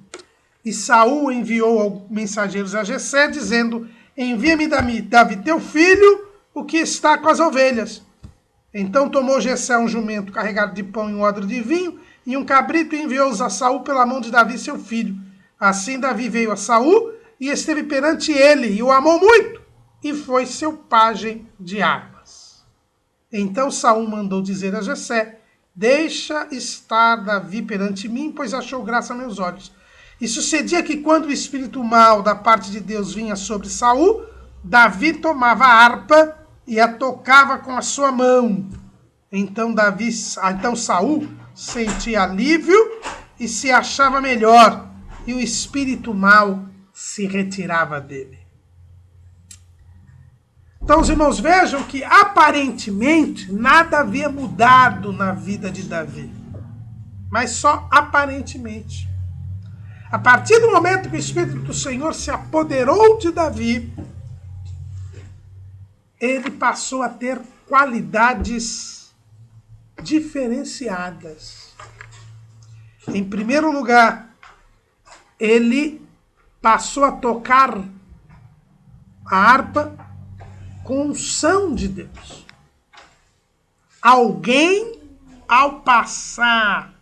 E Saul enviou mensageiros a Jessé, dizendo: Envia-me Davi, teu filho, o que está com as ovelhas. Então tomou Jessé um jumento carregado de pão e um odre de vinho, e um cabrito, e enviou-os a Saul pela mão de Davi, seu filho. Assim Davi veio a Saul, e esteve perante ele, e o amou muito, e foi seu pajem de armas. Então Saul mandou dizer a Jessé: Deixa estar Davi perante mim, pois achou graça a meus olhos. E sucedia que, quando o espírito mau da parte de Deus vinha sobre Saul, Davi tomava a harpa e a tocava com a sua mão. Então Saul sentia alívio e se achava melhor, e o espírito mau se retirava dele. Então os irmãos vejam que aparentemente nada havia mudado na vida de Davi, mas só aparentemente. A partir do momento que o Espírito do Senhor se apoderou de Davi, ele passou a ter qualidades diferenciadas. Em primeiro lugar, ele passou a tocar a harpa com unção de Deus. Alguém, ao passar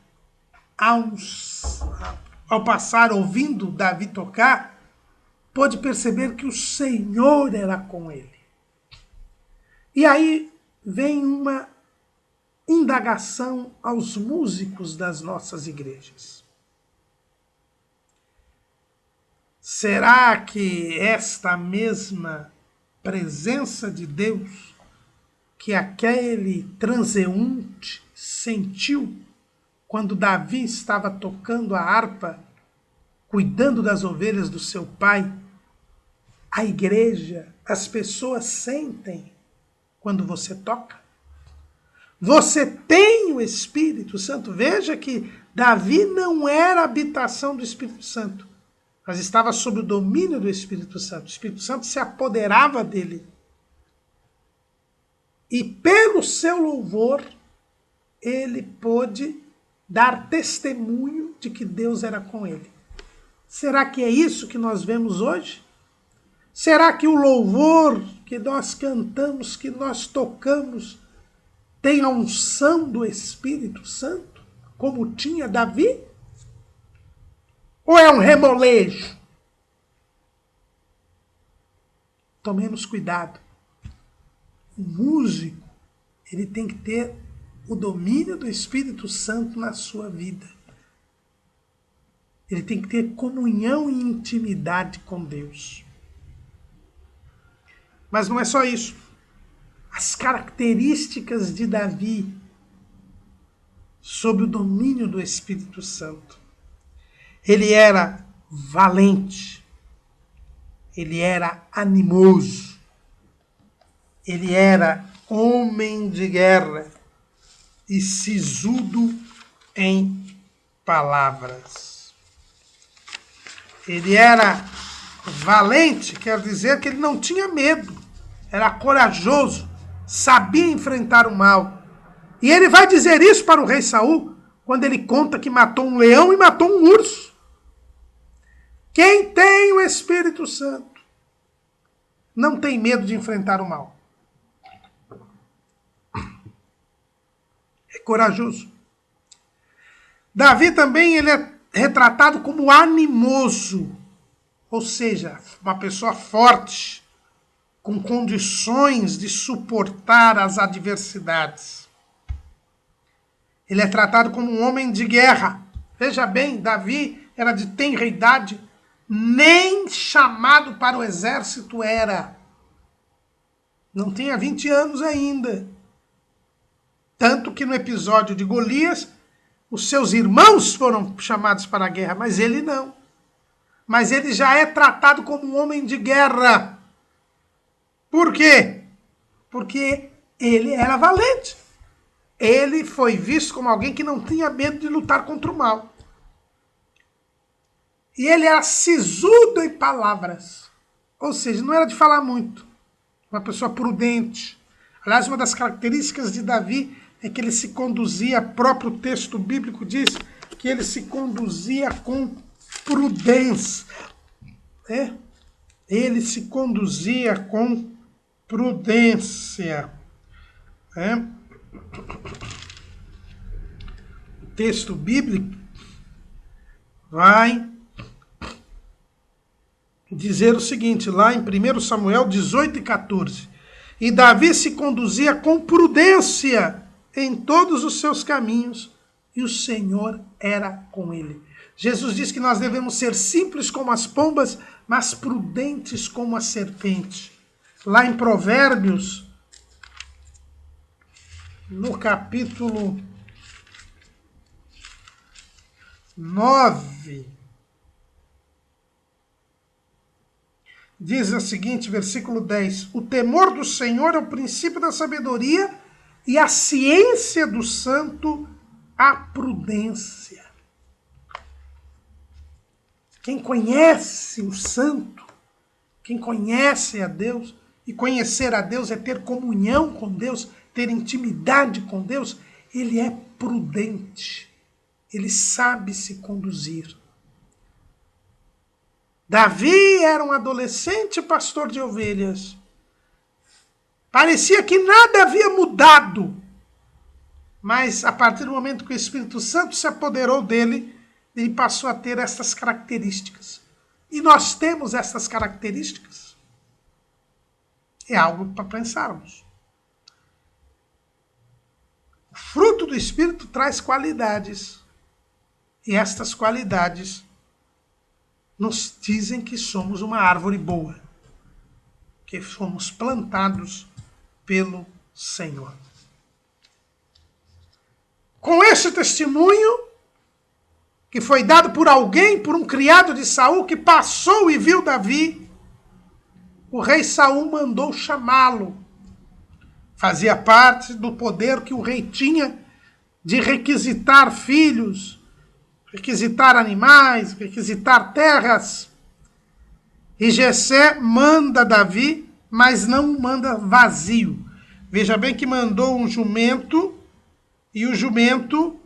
ouvindo Davi tocar, pôde perceber que o Senhor era com ele. E aí vem uma indagação aos músicos das nossas igrejas. Será que esta mesma presença de Deus que aquele transeunte sentiu quando Davi estava tocando a harpa, cuidando das ovelhas do seu pai, a igreja, as pessoas sentem quando você toca? Você tem o Espírito Santo. Veja que Davi não era a habitação do Espírito Santo, mas estava sob o domínio do Espírito Santo. O Espírito Santo se apoderava dele. E pelo seu louvor, ele pôde dar testemunho de que Deus era com ele. Será que é isso que nós vemos hoje? Será que o louvor que nós cantamos, que nós tocamos, tem a unção do Espírito Santo, como tinha Davi? Ou é um remolejo? Tomemos cuidado. O músico, ele tem que ter o domínio do Espírito Santo na sua vida. Ele tem que ter comunhão e intimidade com Deus. Mas não é só isso. As características de Davi sob o domínio do Espírito Santo. Ele era valente. Ele era animoso. Ele era homem de guerra e sisudo em palavras. Ele era valente, quer dizer que ele não tinha medo, era corajoso, sabia enfrentar o mal. E ele vai dizer isso para o rei Saul, quando ele conta que matou um leão e matou um urso. Quem tem o Espírito Santo não tem medo de enfrentar o mal. É corajoso. Davi também ele é retratado como animoso, ou seja, uma pessoa forte, com condições de suportar as adversidades. Ele é tratado como um homem de guerra. Veja bem, Davi era de tenra idade, nem chamado para o exército era. Não tinha 20 anos ainda. Tanto que no episódio de Golias, os seus irmãos foram chamados para a guerra, mas ele não. Mas ele já é tratado como um homem de guerra. Por quê? Porque ele era valente. Ele foi visto como alguém que não tinha medo de lutar contra o mal. E ele era sisudo em palavras. Ou seja, não era de falar muito. Uma pessoa prudente. Aliás, uma das características de Davi é que ele se conduzia, próprio texto bíblico diz, que ele se conduzia com prudência. Ele se conduzia com prudência. O texto bíblico vai dizer o seguinte, lá em 1 Samuel 18:14. E Davi se conduzia com prudência em todos os seus caminhos, e o Senhor era com ele. Jesus diz que nós devemos ser simples como as pombas, mas prudentes como a serpente. Lá em Provérbios, no capítulo 9, diz o seguinte, versículo 10. O temor do Senhor é o princípio da sabedoria e a ciência do santo, a prudência. Quem conhece o santo, quem conhece a Deus, e conhecer a Deus é ter comunhão com Deus, ter intimidade com Deus, ele é prudente, ele sabe se conduzir. Davi era um adolescente pastor de ovelhas. Parecia que nada havia mudado. Mas a partir do momento que o Espírito Santo se apoderou dele, ele passou a ter essas características. E nós temos essas características. É algo para pensarmos. O fruto do Espírito traz qualidades. E estas qualidades nos dizem que somos uma árvore boa, que fomos plantados pelo Senhor. Com esse testemunho, que foi dado por alguém, por um criado de Saul, que passou e viu Davi, o rei Saul mandou chamá-lo. Fazia parte do poder que o rei tinha de requisitar filhos, requisitar animais, requisitar terras. E Jessé manda Davi, mas não manda vazio. Veja bem que mandou um jumento, e o jumento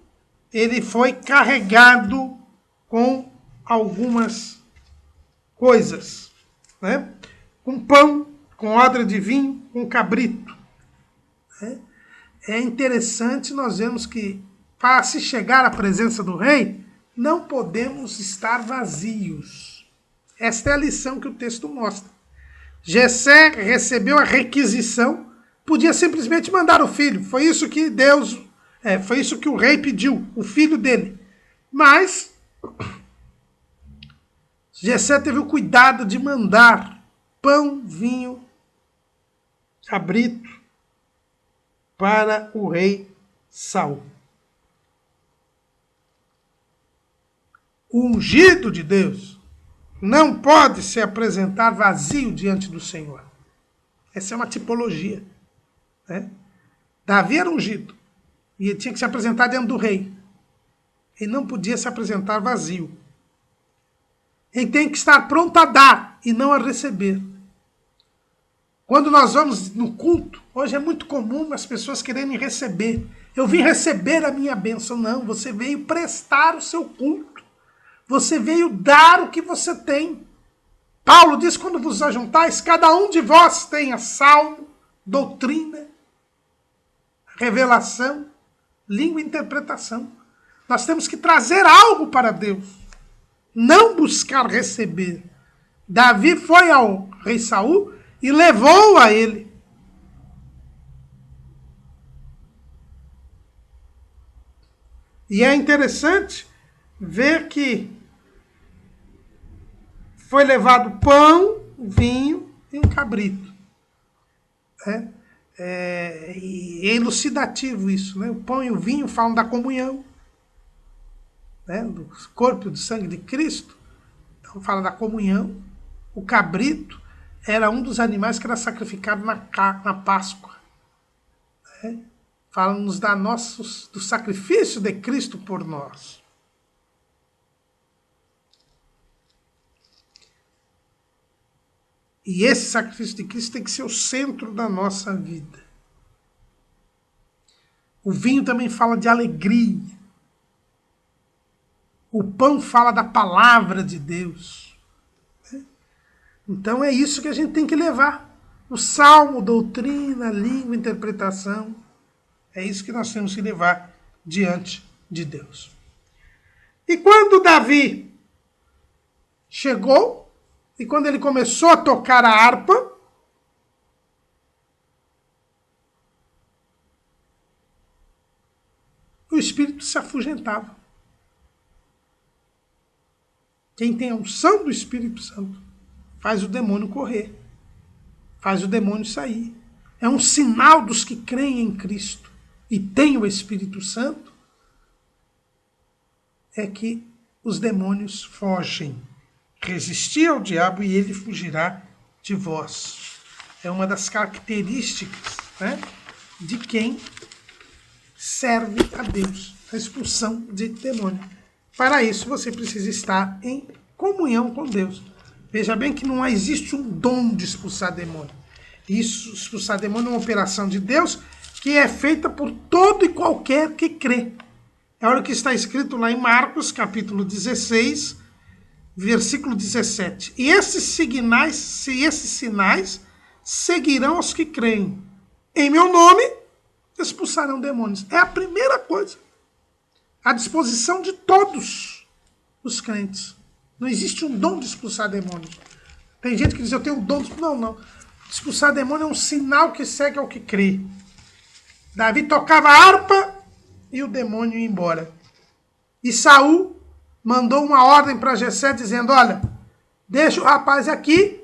ele foi carregado com algumas coisas, né? Com pão, com odre de vinho, com cabrito. É interessante nós vemos que, para se chegar à presença do rei, não podemos estar vazios. Esta é a lição que o texto mostra. Jessé recebeu a requisição, podia simplesmente mandar o filho. Foi isso que foi isso que o rei pediu, o filho dele. Mas Jessé teve o cuidado de mandar pão, vinho, cabrito para o rei Saul. O ungido de Deus não pode se apresentar vazio diante do Senhor. Essa é uma tipologia, né? Davi era ungido e ele tinha que se apresentar diante do rei. Ele não podia se apresentar vazio. Ele tem que estar pronto a dar e não a receber. Quando nós vamos no culto, hoje é muito comum as pessoas quererem receber. Eu vim receber a minha bênção. Não, você veio prestar o seu culto. Você veio dar o que você tem. Paulo diz, quando vos ajuntais, cada um de vós tenha salmo, doutrina, revelação, língua e interpretação. Nós temos que trazer algo para Deus, não buscar receber. Davi foi ao rei Saul e levou a ele. E é interessante ver que foi levado pão, vinho e um cabrito. E é elucidativo isso, né? O pão e o vinho falam da comunhão, né? Do corpo e do sangue de Cristo. Então fala da comunhão. O cabrito era um dos animais que era sacrificado na Páscoa. Né? Fala-nos do sacrifício de Cristo por nós. E esse sacrifício de Cristo tem que ser o centro da nossa vida. O vinho também fala de alegria. O pão fala da palavra de Deus. Então é isso que a gente tem que levar. O salmo, doutrina, língua, interpretação. É isso que nós temos que levar diante de Deus. E quando Davi chegou, e quando ele começou a tocar a harpa, o espírito se afugentava. Quem tem a unção do Espírito Santo faz o demônio correr, faz o demônio sair. É um sinal dos que creem em Cristo e têm o Espírito Santo, é que os demônios fogem. Resistir ao diabo e ele fugirá de vós. É uma das características, né, de quem serve a Deus, a expulsão de demônio. Para isso você precisa estar em comunhão com Deus. Veja bem que não existe um dom de expulsar demônio. Isso, expulsar demônio é uma operação de Deus que é feita por todo e qualquer que crê. É o que está escrito lá em Marcos, capítulo 16, versículo 17. E esses sinais seguirão os que creem. Em meu nome expulsarão demônios. É a primeira coisa. À disposição de todos os crentes. Não existe um dom de expulsar demônios. Tem gente que diz, eu tenho um dom de... Não. Expulsar demônio é um sinal que segue ao que crê. Davi tocava a harpa e o demônio ia embora. E Saul mandou uma ordem para Jessé dizendo, olha, deixa o rapaz aqui,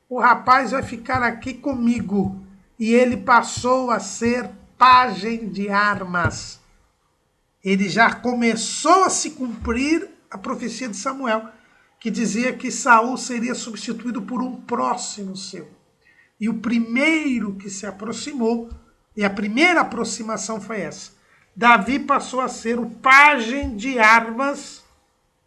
o rapaz vai ficar aqui comigo. E ele passou a ser pajem de armas. Ele já começou a se cumprir a profecia de Samuel, que dizia que Saul seria substituído por um próximo seu. E o primeiro que se aproximou E a primeira aproximação foi essa. Davi passou a ser o pajem de armas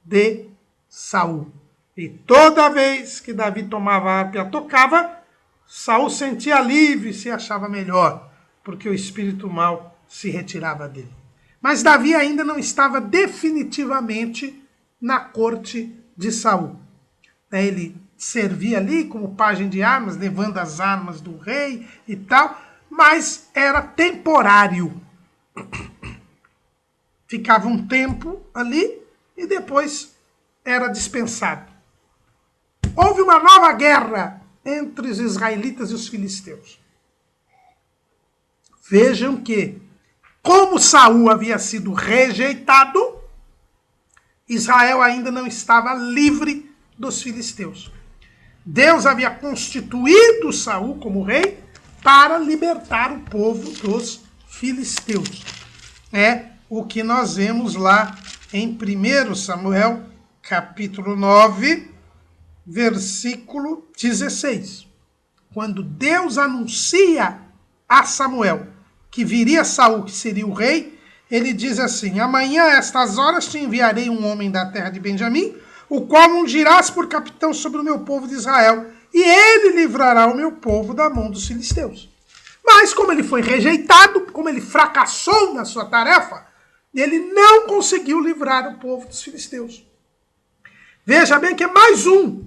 de Saul. E toda vez que Davi tomava a harpa e a tocava, Saul sentia alívio e se achava melhor, porque o espírito mau se retirava dele. Mas Davi ainda não estava definitivamente na corte de Saul. Ele servia ali como pajem de armas, levando as armas do rei e tal, mas era temporário. Ficava um tempo ali e depois era dispensado. Houve uma nova guerra entre os israelitas e os filisteus. Vejam que, como Saul havia sido rejeitado, Israel ainda não estava livre dos filisteus. Deus havia constituído Saul como rei para libertar o povo dos filisteus. É o que nós vemos lá em 1 Samuel, capítulo 9, versículo 16. Quando Deus anuncia a Samuel que viria Saul, que seria o rei, ele diz assim: amanhã a estas horas te enviarei um homem da terra de Benjamim, o qual ungirás por capitão sobre o meu povo de Israel, e ele livrará o meu povo da mão dos filisteus. Mas como ele foi rejeitado, como ele fracassou na sua tarefa, ele não conseguiu livrar o povo dos filisteus. Veja bem que é mais um.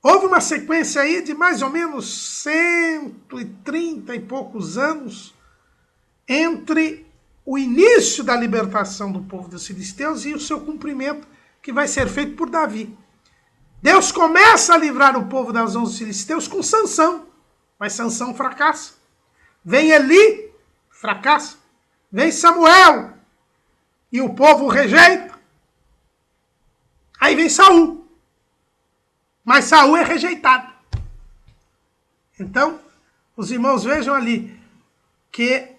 Houve uma sequência aí de mais ou menos 130 e poucos anos entre o início da libertação do povo dos filisteus e o seu cumprimento, que vai ser feito por Davi. Deus começa a livrar o povo das mãos dos filisteus com Sansão, mas Sansão fracassa. Vem Eli, fracassa. Vem Samuel, e o povo rejeita. Aí vem Saul, mas Saul é rejeitado. Então, os irmãos vejam ali que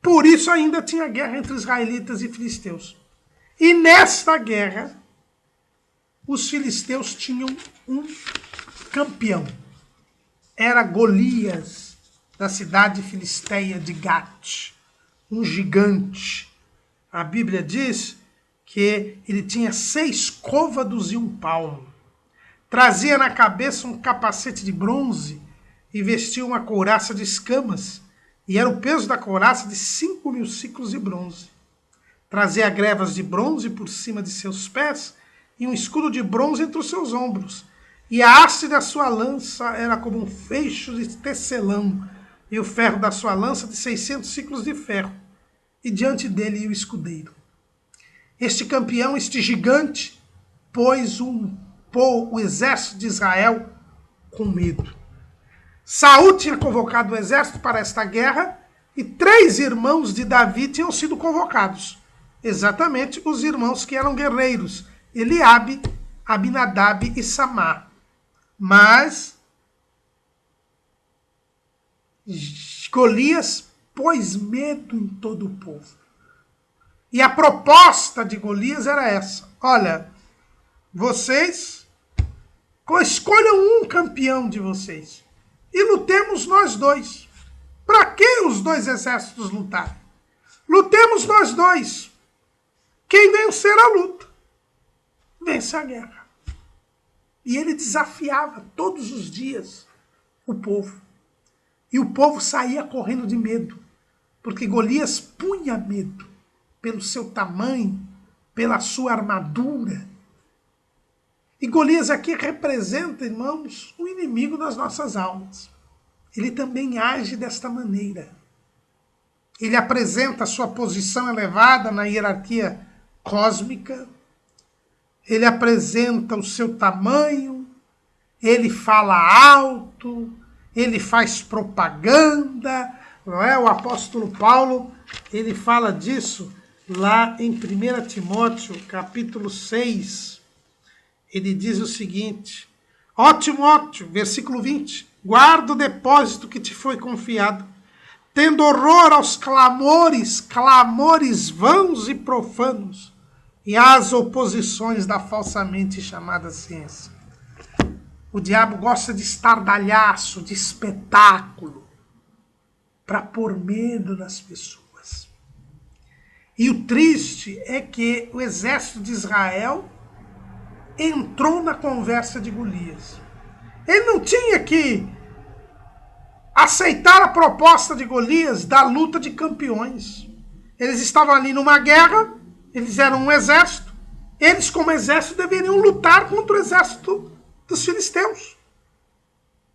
por isso ainda tinha guerra entre israelitas e filisteus. E nesta guerra, os filisteus tinham um campeão. Era Golias, da cidade filisteia de Gate, um gigante. A Bíblia diz que ele tinha 6 côvados e 1 palmo. Trazia na cabeça um capacete de bronze e vestia uma couraça de escamas, e era o peso da couraça de 5.000 ciclos de bronze. Trazia grevas de bronze por cima de seus pés e um escudo de bronze entre os seus ombros. E a haste da sua lança era como um feixe de tecelão, e o ferro da sua lança de 600 ciclos de ferro. E diante dele ia o escudeiro. Este campeão, este gigante, pôs o exército de Israel com medo. Saul tinha convocado o exército para esta guerra e 3 irmãos de Davi tinham sido convocados. Exatamente os irmãos que eram guerreiros, Eliabe, Abinadab e Samar. Mas Golias pôs medo em todo o povo. E a proposta de Golias era essa: olha, vocês escolham um campeão de vocês e lutemos nós dois. Para que os 2 exércitos lutarem? Lutemos nós dois. Quem vencer a luta, vence a guerra. E ele desafiava todos os dias o povo. E o povo saía correndo de medo, porque Golias punha medo pelo seu tamanho, pela sua armadura. E Golias aqui representa, irmãos, o inimigo das nossas almas. Ele também age desta maneira. Ele apresenta a sua posição elevada na hierarquia cósmica. Ele apresenta o seu tamanho. Ele fala alto. Ele faz propaganda. Não é? O apóstolo Paulo, ele fala disso lá em 1 Timóteo, capítulo 6. Ele diz o seguinte: ó Timóteo, versículo 20, guarda o depósito que te foi confiado, tendo horror aos clamores vãos e profanos, e às oposições da falsamente chamada ciência. O diabo gosta de estardalhaço, de espetáculo. para pôr medo nas pessoas. E o triste é que o exército de Israel entrou na conversa de Golias. Ele não tinha que aceitar a proposta de Golias da luta de campeões. Eles estavam ali numa guerra, eles eram um exército, eles como exército deveriam lutar contra o exército dos filisteus.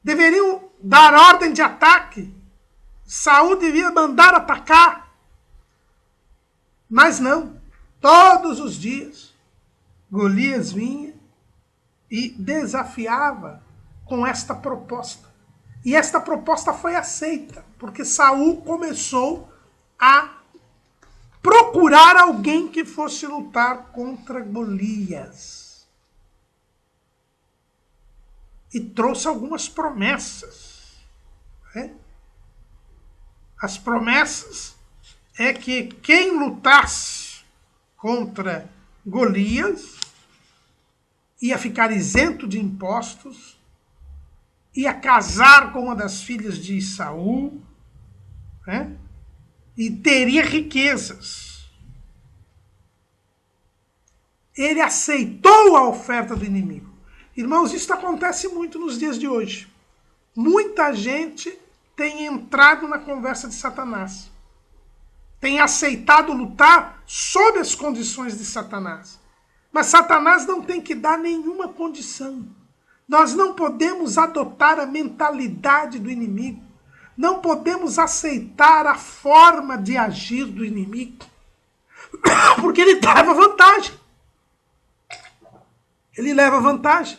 Deveriam dar ordem de ataque. Saul devia mandar atacar. Mas não. Todos os dias, Golias vinha e desafiava com esta proposta. E esta proposta foi aceita, porque Saul começou a procurar alguém que fosse lutar contra Golias. E trouxe algumas promessas. Né? As promessas é que quem lutasse contra Golias ia ficar isento de impostos, ia casar com uma das filhas de Saul, né? E teria riquezas. Ele aceitou a oferta do inimigo. Irmãos, isso acontece muito nos dias de hoje. Muita gente tem entrado na conversa de Satanás. Tem aceitado lutar sob as condições de Satanás. Mas Satanás não tem que dar nenhuma condição. Nós não podemos adotar a mentalidade do inimigo. Não podemos aceitar a forma de agir do inimigo. Porque ele leva vantagem. Ele leva vantagem.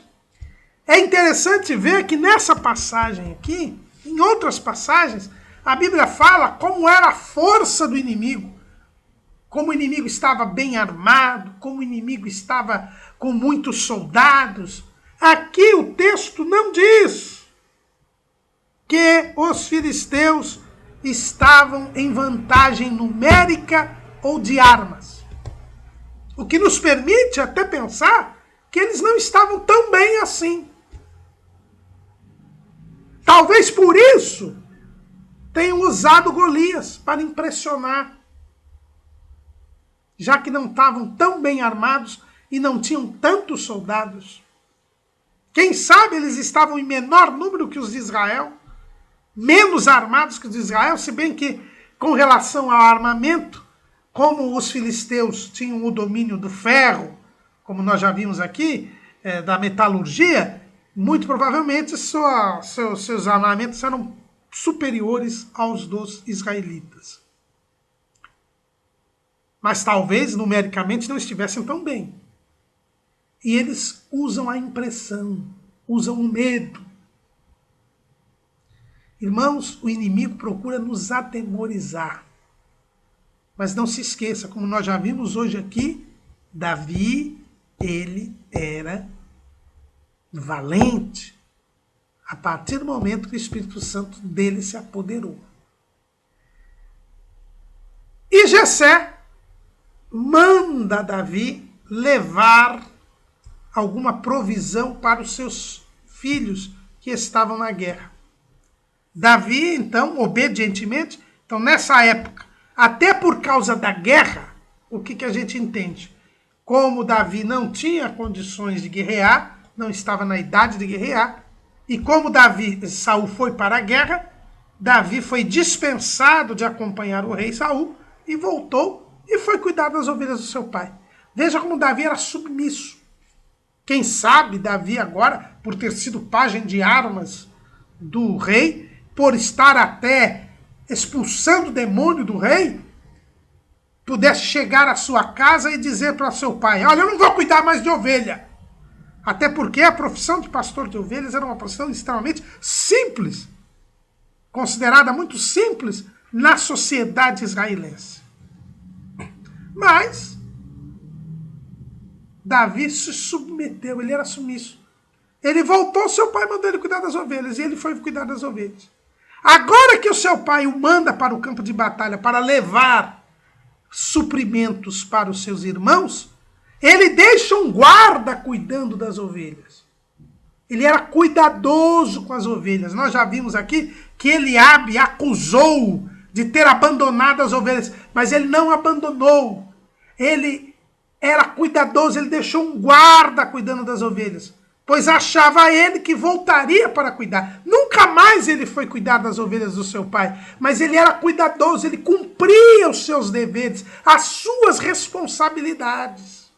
É interessante ver que nessa passagem aqui, em outras passagens, a Bíblia fala como era a força do inimigo. Como o inimigo estava bem armado, como o inimigo estava com muitos soldados. Aqui o texto não diz que os filisteus estavam em vantagem numérica ou de armas. O que nos permite até pensar que eles não estavam tão bem assim. Talvez por isso tenham usado Golias para impressionar, já que não estavam tão bem armados e não tinham tantos soldados. Quem sabe eles estavam em menor número que os de Israel, menos armados que os de Israel, se bem que, com relação ao armamento, como os filisteus tinham o domínio do ferro, como nós já vimos aqui, da metalurgia, muito provavelmente seus armamentos eram superiores aos dos israelitas. Mas talvez, numericamente, não estivessem tão bem. E eles usam a impressão, usam o medo. Irmãos, o inimigo procura nos atemorizar. Mas não se esqueça, como nós já vimos hoje aqui, Davi, ele era valente a partir do momento que o Espírito Santo dele se apoderou. E Jessé manda Davi levar alguma provisão para os seus filhos que estavam na guerra. Davi, então, obedientemente, então nessa época, até por causa da guerra, o que a gente entende? Como Davi não tinha condições de guerrear, não estava na idade de guerrear, e como Saul foi para a guerra, Davi foi dispensado de acompanhar o rei Saul e voltou e foi cuidar das ovelhas do seu pai. Veja como Davi era submisso. Quem sabe Davi agora, por ter sido pajem de armas do rei, por estar até expulsando o demônio do rei, pudesse chegar à sua casa e dizer para seu pai: olha, eu não vou cuidar mais de ovelha. Até porque a profissão de pastor de ovelhas era uma profissão extremamente simples, considerada muito simples na sociedade israelense. Mas Davi se submeteu, ele era submisso. Ele voltou, seu pai mandou ele cuidar das ovelhas, e ele foi cuidar das ovelhas. Agora que o seu pai o manda para o campo de batalha para levar suprimentos para os seus irmãos, ele deixa um guarda cuidando das ovelhas. Ele era cuidadoso com as ovelhas. Nós já vimos aqui que Eliabe acusou de ter abandonado as ovelhas, mas ele não abandonou. Ele era cuidadoso, ele deixou um guarda cuidando das ovelhas, pois achava ele que voltaria para cuidar. Nunca mais ele foi cuidar das ovelhas do seu pai, mas ele era cuidadoso, ele cumpria os seus deveres, as suas responsabilidades.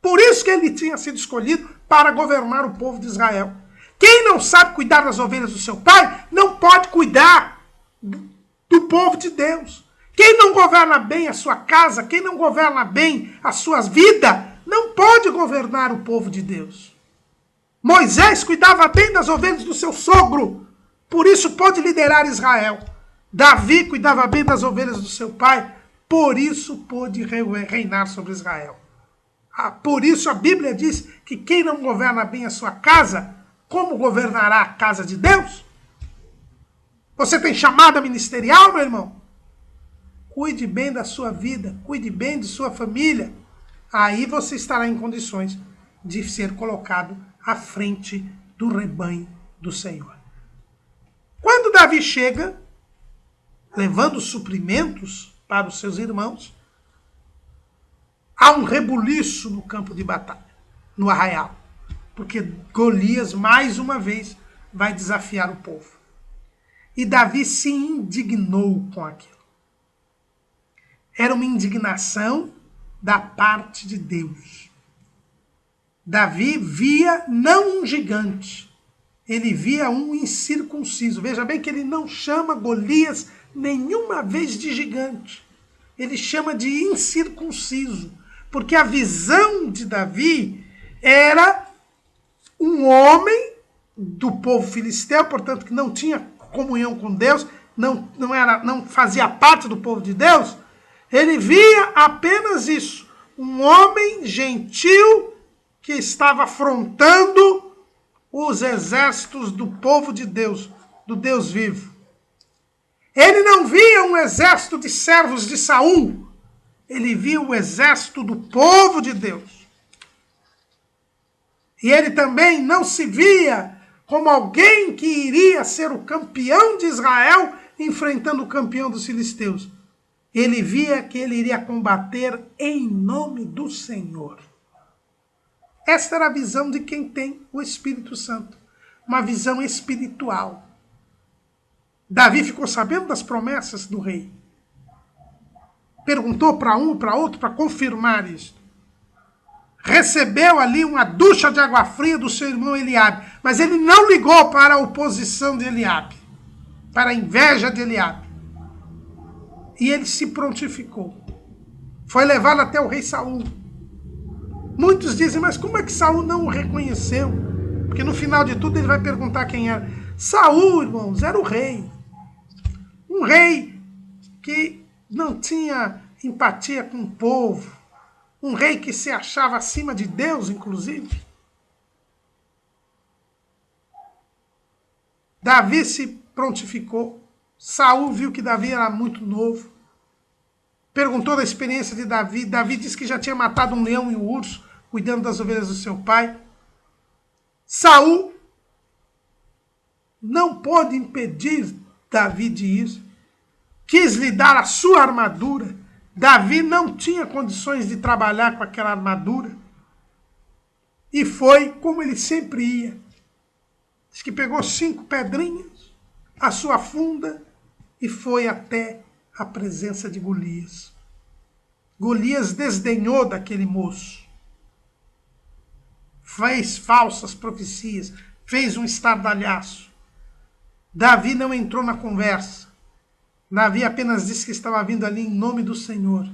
Por isso que ele tinha sido escolhido para governar o povo de Israel. Quem não sabe cuidar das ovelhas do seu pai, não pode cuidar do povo de Deus. Quem não governa bem a sua casa, quem não governa bem a sua vida, não pode governar o povo de Deus. Moisés cuidava bem das ovelhas do seu sogro, por isso pôde liderar Israel. Davi cuidava bem das ovelhas do seu pai, por isso pôde reinar sobre Israel. Por isso a Bíblia diz que quem não governa bem a sua casa, como governará a casa de Deus? Você tem chamada ministerial, meu irmão? Cuide bem da sua vida, cuide bem de sua família. Aí você estará em condições de ser colocado à frente do rebanho do Senhor. Quando Davi chega, levando suprimentos para os seus irmãos, há um rebuliço no campo de batalha, no arraial, porque Golias, mais uma vez, vai desafiar o povo. E Davi se indignou com aquilo. Era uma indignação da parte de Deus. Davi via não um gigante, ele via um incircunciso. Veja bem que ele não chama Golias nenhuma vez de gigante. Ele chama de incircunciso, porque a visão de Davi era um homem do povo filisteu, portanto que não tinha comunhão com Deus, não fazia parte do povo de Deus. Ele via apenas isso, um homem gentil que estava afrontando os exércitos do povo de Deus, do Deus vivo. Ele não via um exército de servos de Saul, ele via o exército do povo de Deus. E ele também não se via como alguém que iria ser o campeão de Israel enfrentando o campeão dos filisteus. Ele via que ele iria combater em nome do Senhor. Esta era a visão de quem tem o Espírito Santo. Uma visão espiritual. Davi ficou sabendo das promessas do rei. Perguntou para um e para outro para confirmar isso. Recebeu ali uma ducha de água fria do seu irmão Eliabe. Mas ele não ligou para a oposição de Eliabe. Para a inveja de Eliabe. E ele se prontificou. Foi levado até o rei Saul. Muitos dizem, mas como é que Saul não o reconheceu? Porque no final de tudo ele vai perguntar quem era. Saul, irmãos, era o rei. Um rei que não tinha empatia com o povo. Um rei que se achava acima de Deus, inclusive. Davi se prontificou. Saul viu que Davi era muito novo. Perguntou da experiência de Davi. Davi disse que já tinha matado um leão e um urso, cuidando das ovelhas do seu pai. Saul não pôde impedir Davi de ir. Quis lhe dar a sua armadura. Davi não tinha condições de trabalhar com aquela armadura. E foi como ele sempre ia. Diz que pegou 5 pedrinhas, a sua funda, e foi até a presença de Golias. Golias desdenhou daquele moço. Fez falsas profecias, fez um estardalhaço. Davi não entrou na conversa. Davi apenas disse que estava vindo ali em nome do Senhor.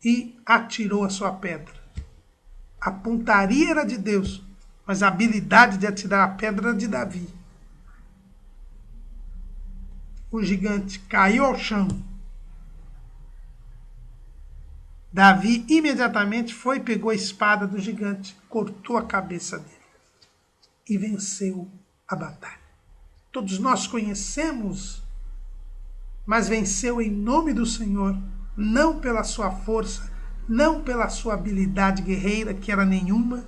E atirou a sua pedra. A pontaria era de Deus, mas a habilidade de atirar a pedra era de Davi. O gigante caiu ao chão. Davi imediatamente foi e pegou a espada do gigante, cortou a cabeça dele e venceu a batalha. Todos nós conhecemos, mas venceu em nome do Senhor, não pela sua força, não pela sua habilidade guerreira, que era nenhuma,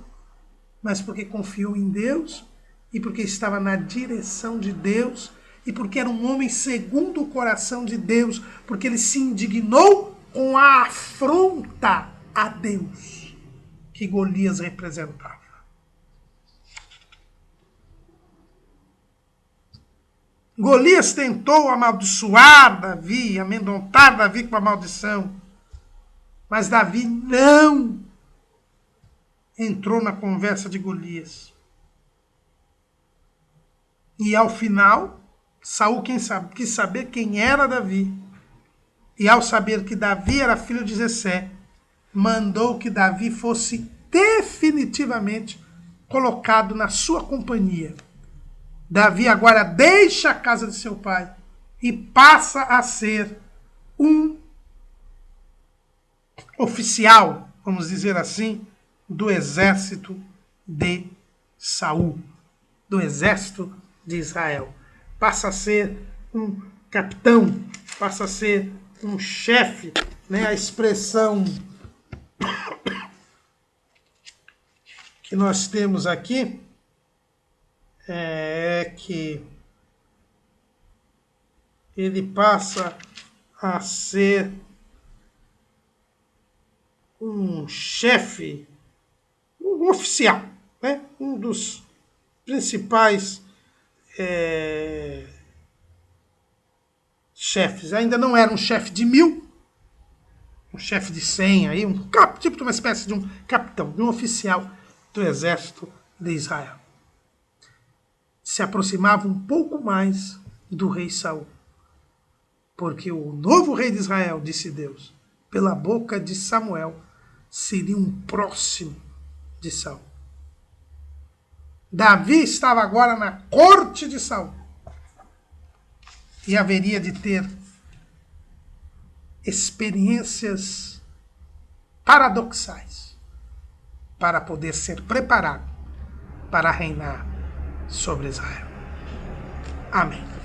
mas porque confiou em Deus e porque estava na direção de Deus, e porque era um homem segundo o coração de Deus, porque ele se indignou com a afronta a Deus que Golias representava. Golias tentou amaldiçoar Davi, amedrontar Davi com a maldição, mas Davi não entrou na conversa de Golias. E ao final, Saul quis saber quem era Davi. E ao saber que Davi era filho de Jessé, mandou que Davi fosse definitivamente colocado na sua companhia. Davi agora deixa a casa de seu pai e passa a ser um oficial, vamos dizer assim, do exército de Saul, do exército de Israel. Passa a ser um capitão, passa a ser um chefe, né? A expressão que nós temos aqui é que ele passa a ser um chefe, um oficial, né? Um dos principais chefes. Ainda não era um chefe de 1000, um chefe de 100, aí, tipo de uma espécie de um capitão, de um oficial do exército de Israel. Se aproximava um pouco mais do rei Saul. Porque o novo rei de Israel, disse Deus, pela boca de Samuel, seria um próximo de Saul. Davi estava agora na corte de Saul. E haveria de ter experiências paradoxais para poder ser preparado para reinar sobre Israel. Amém.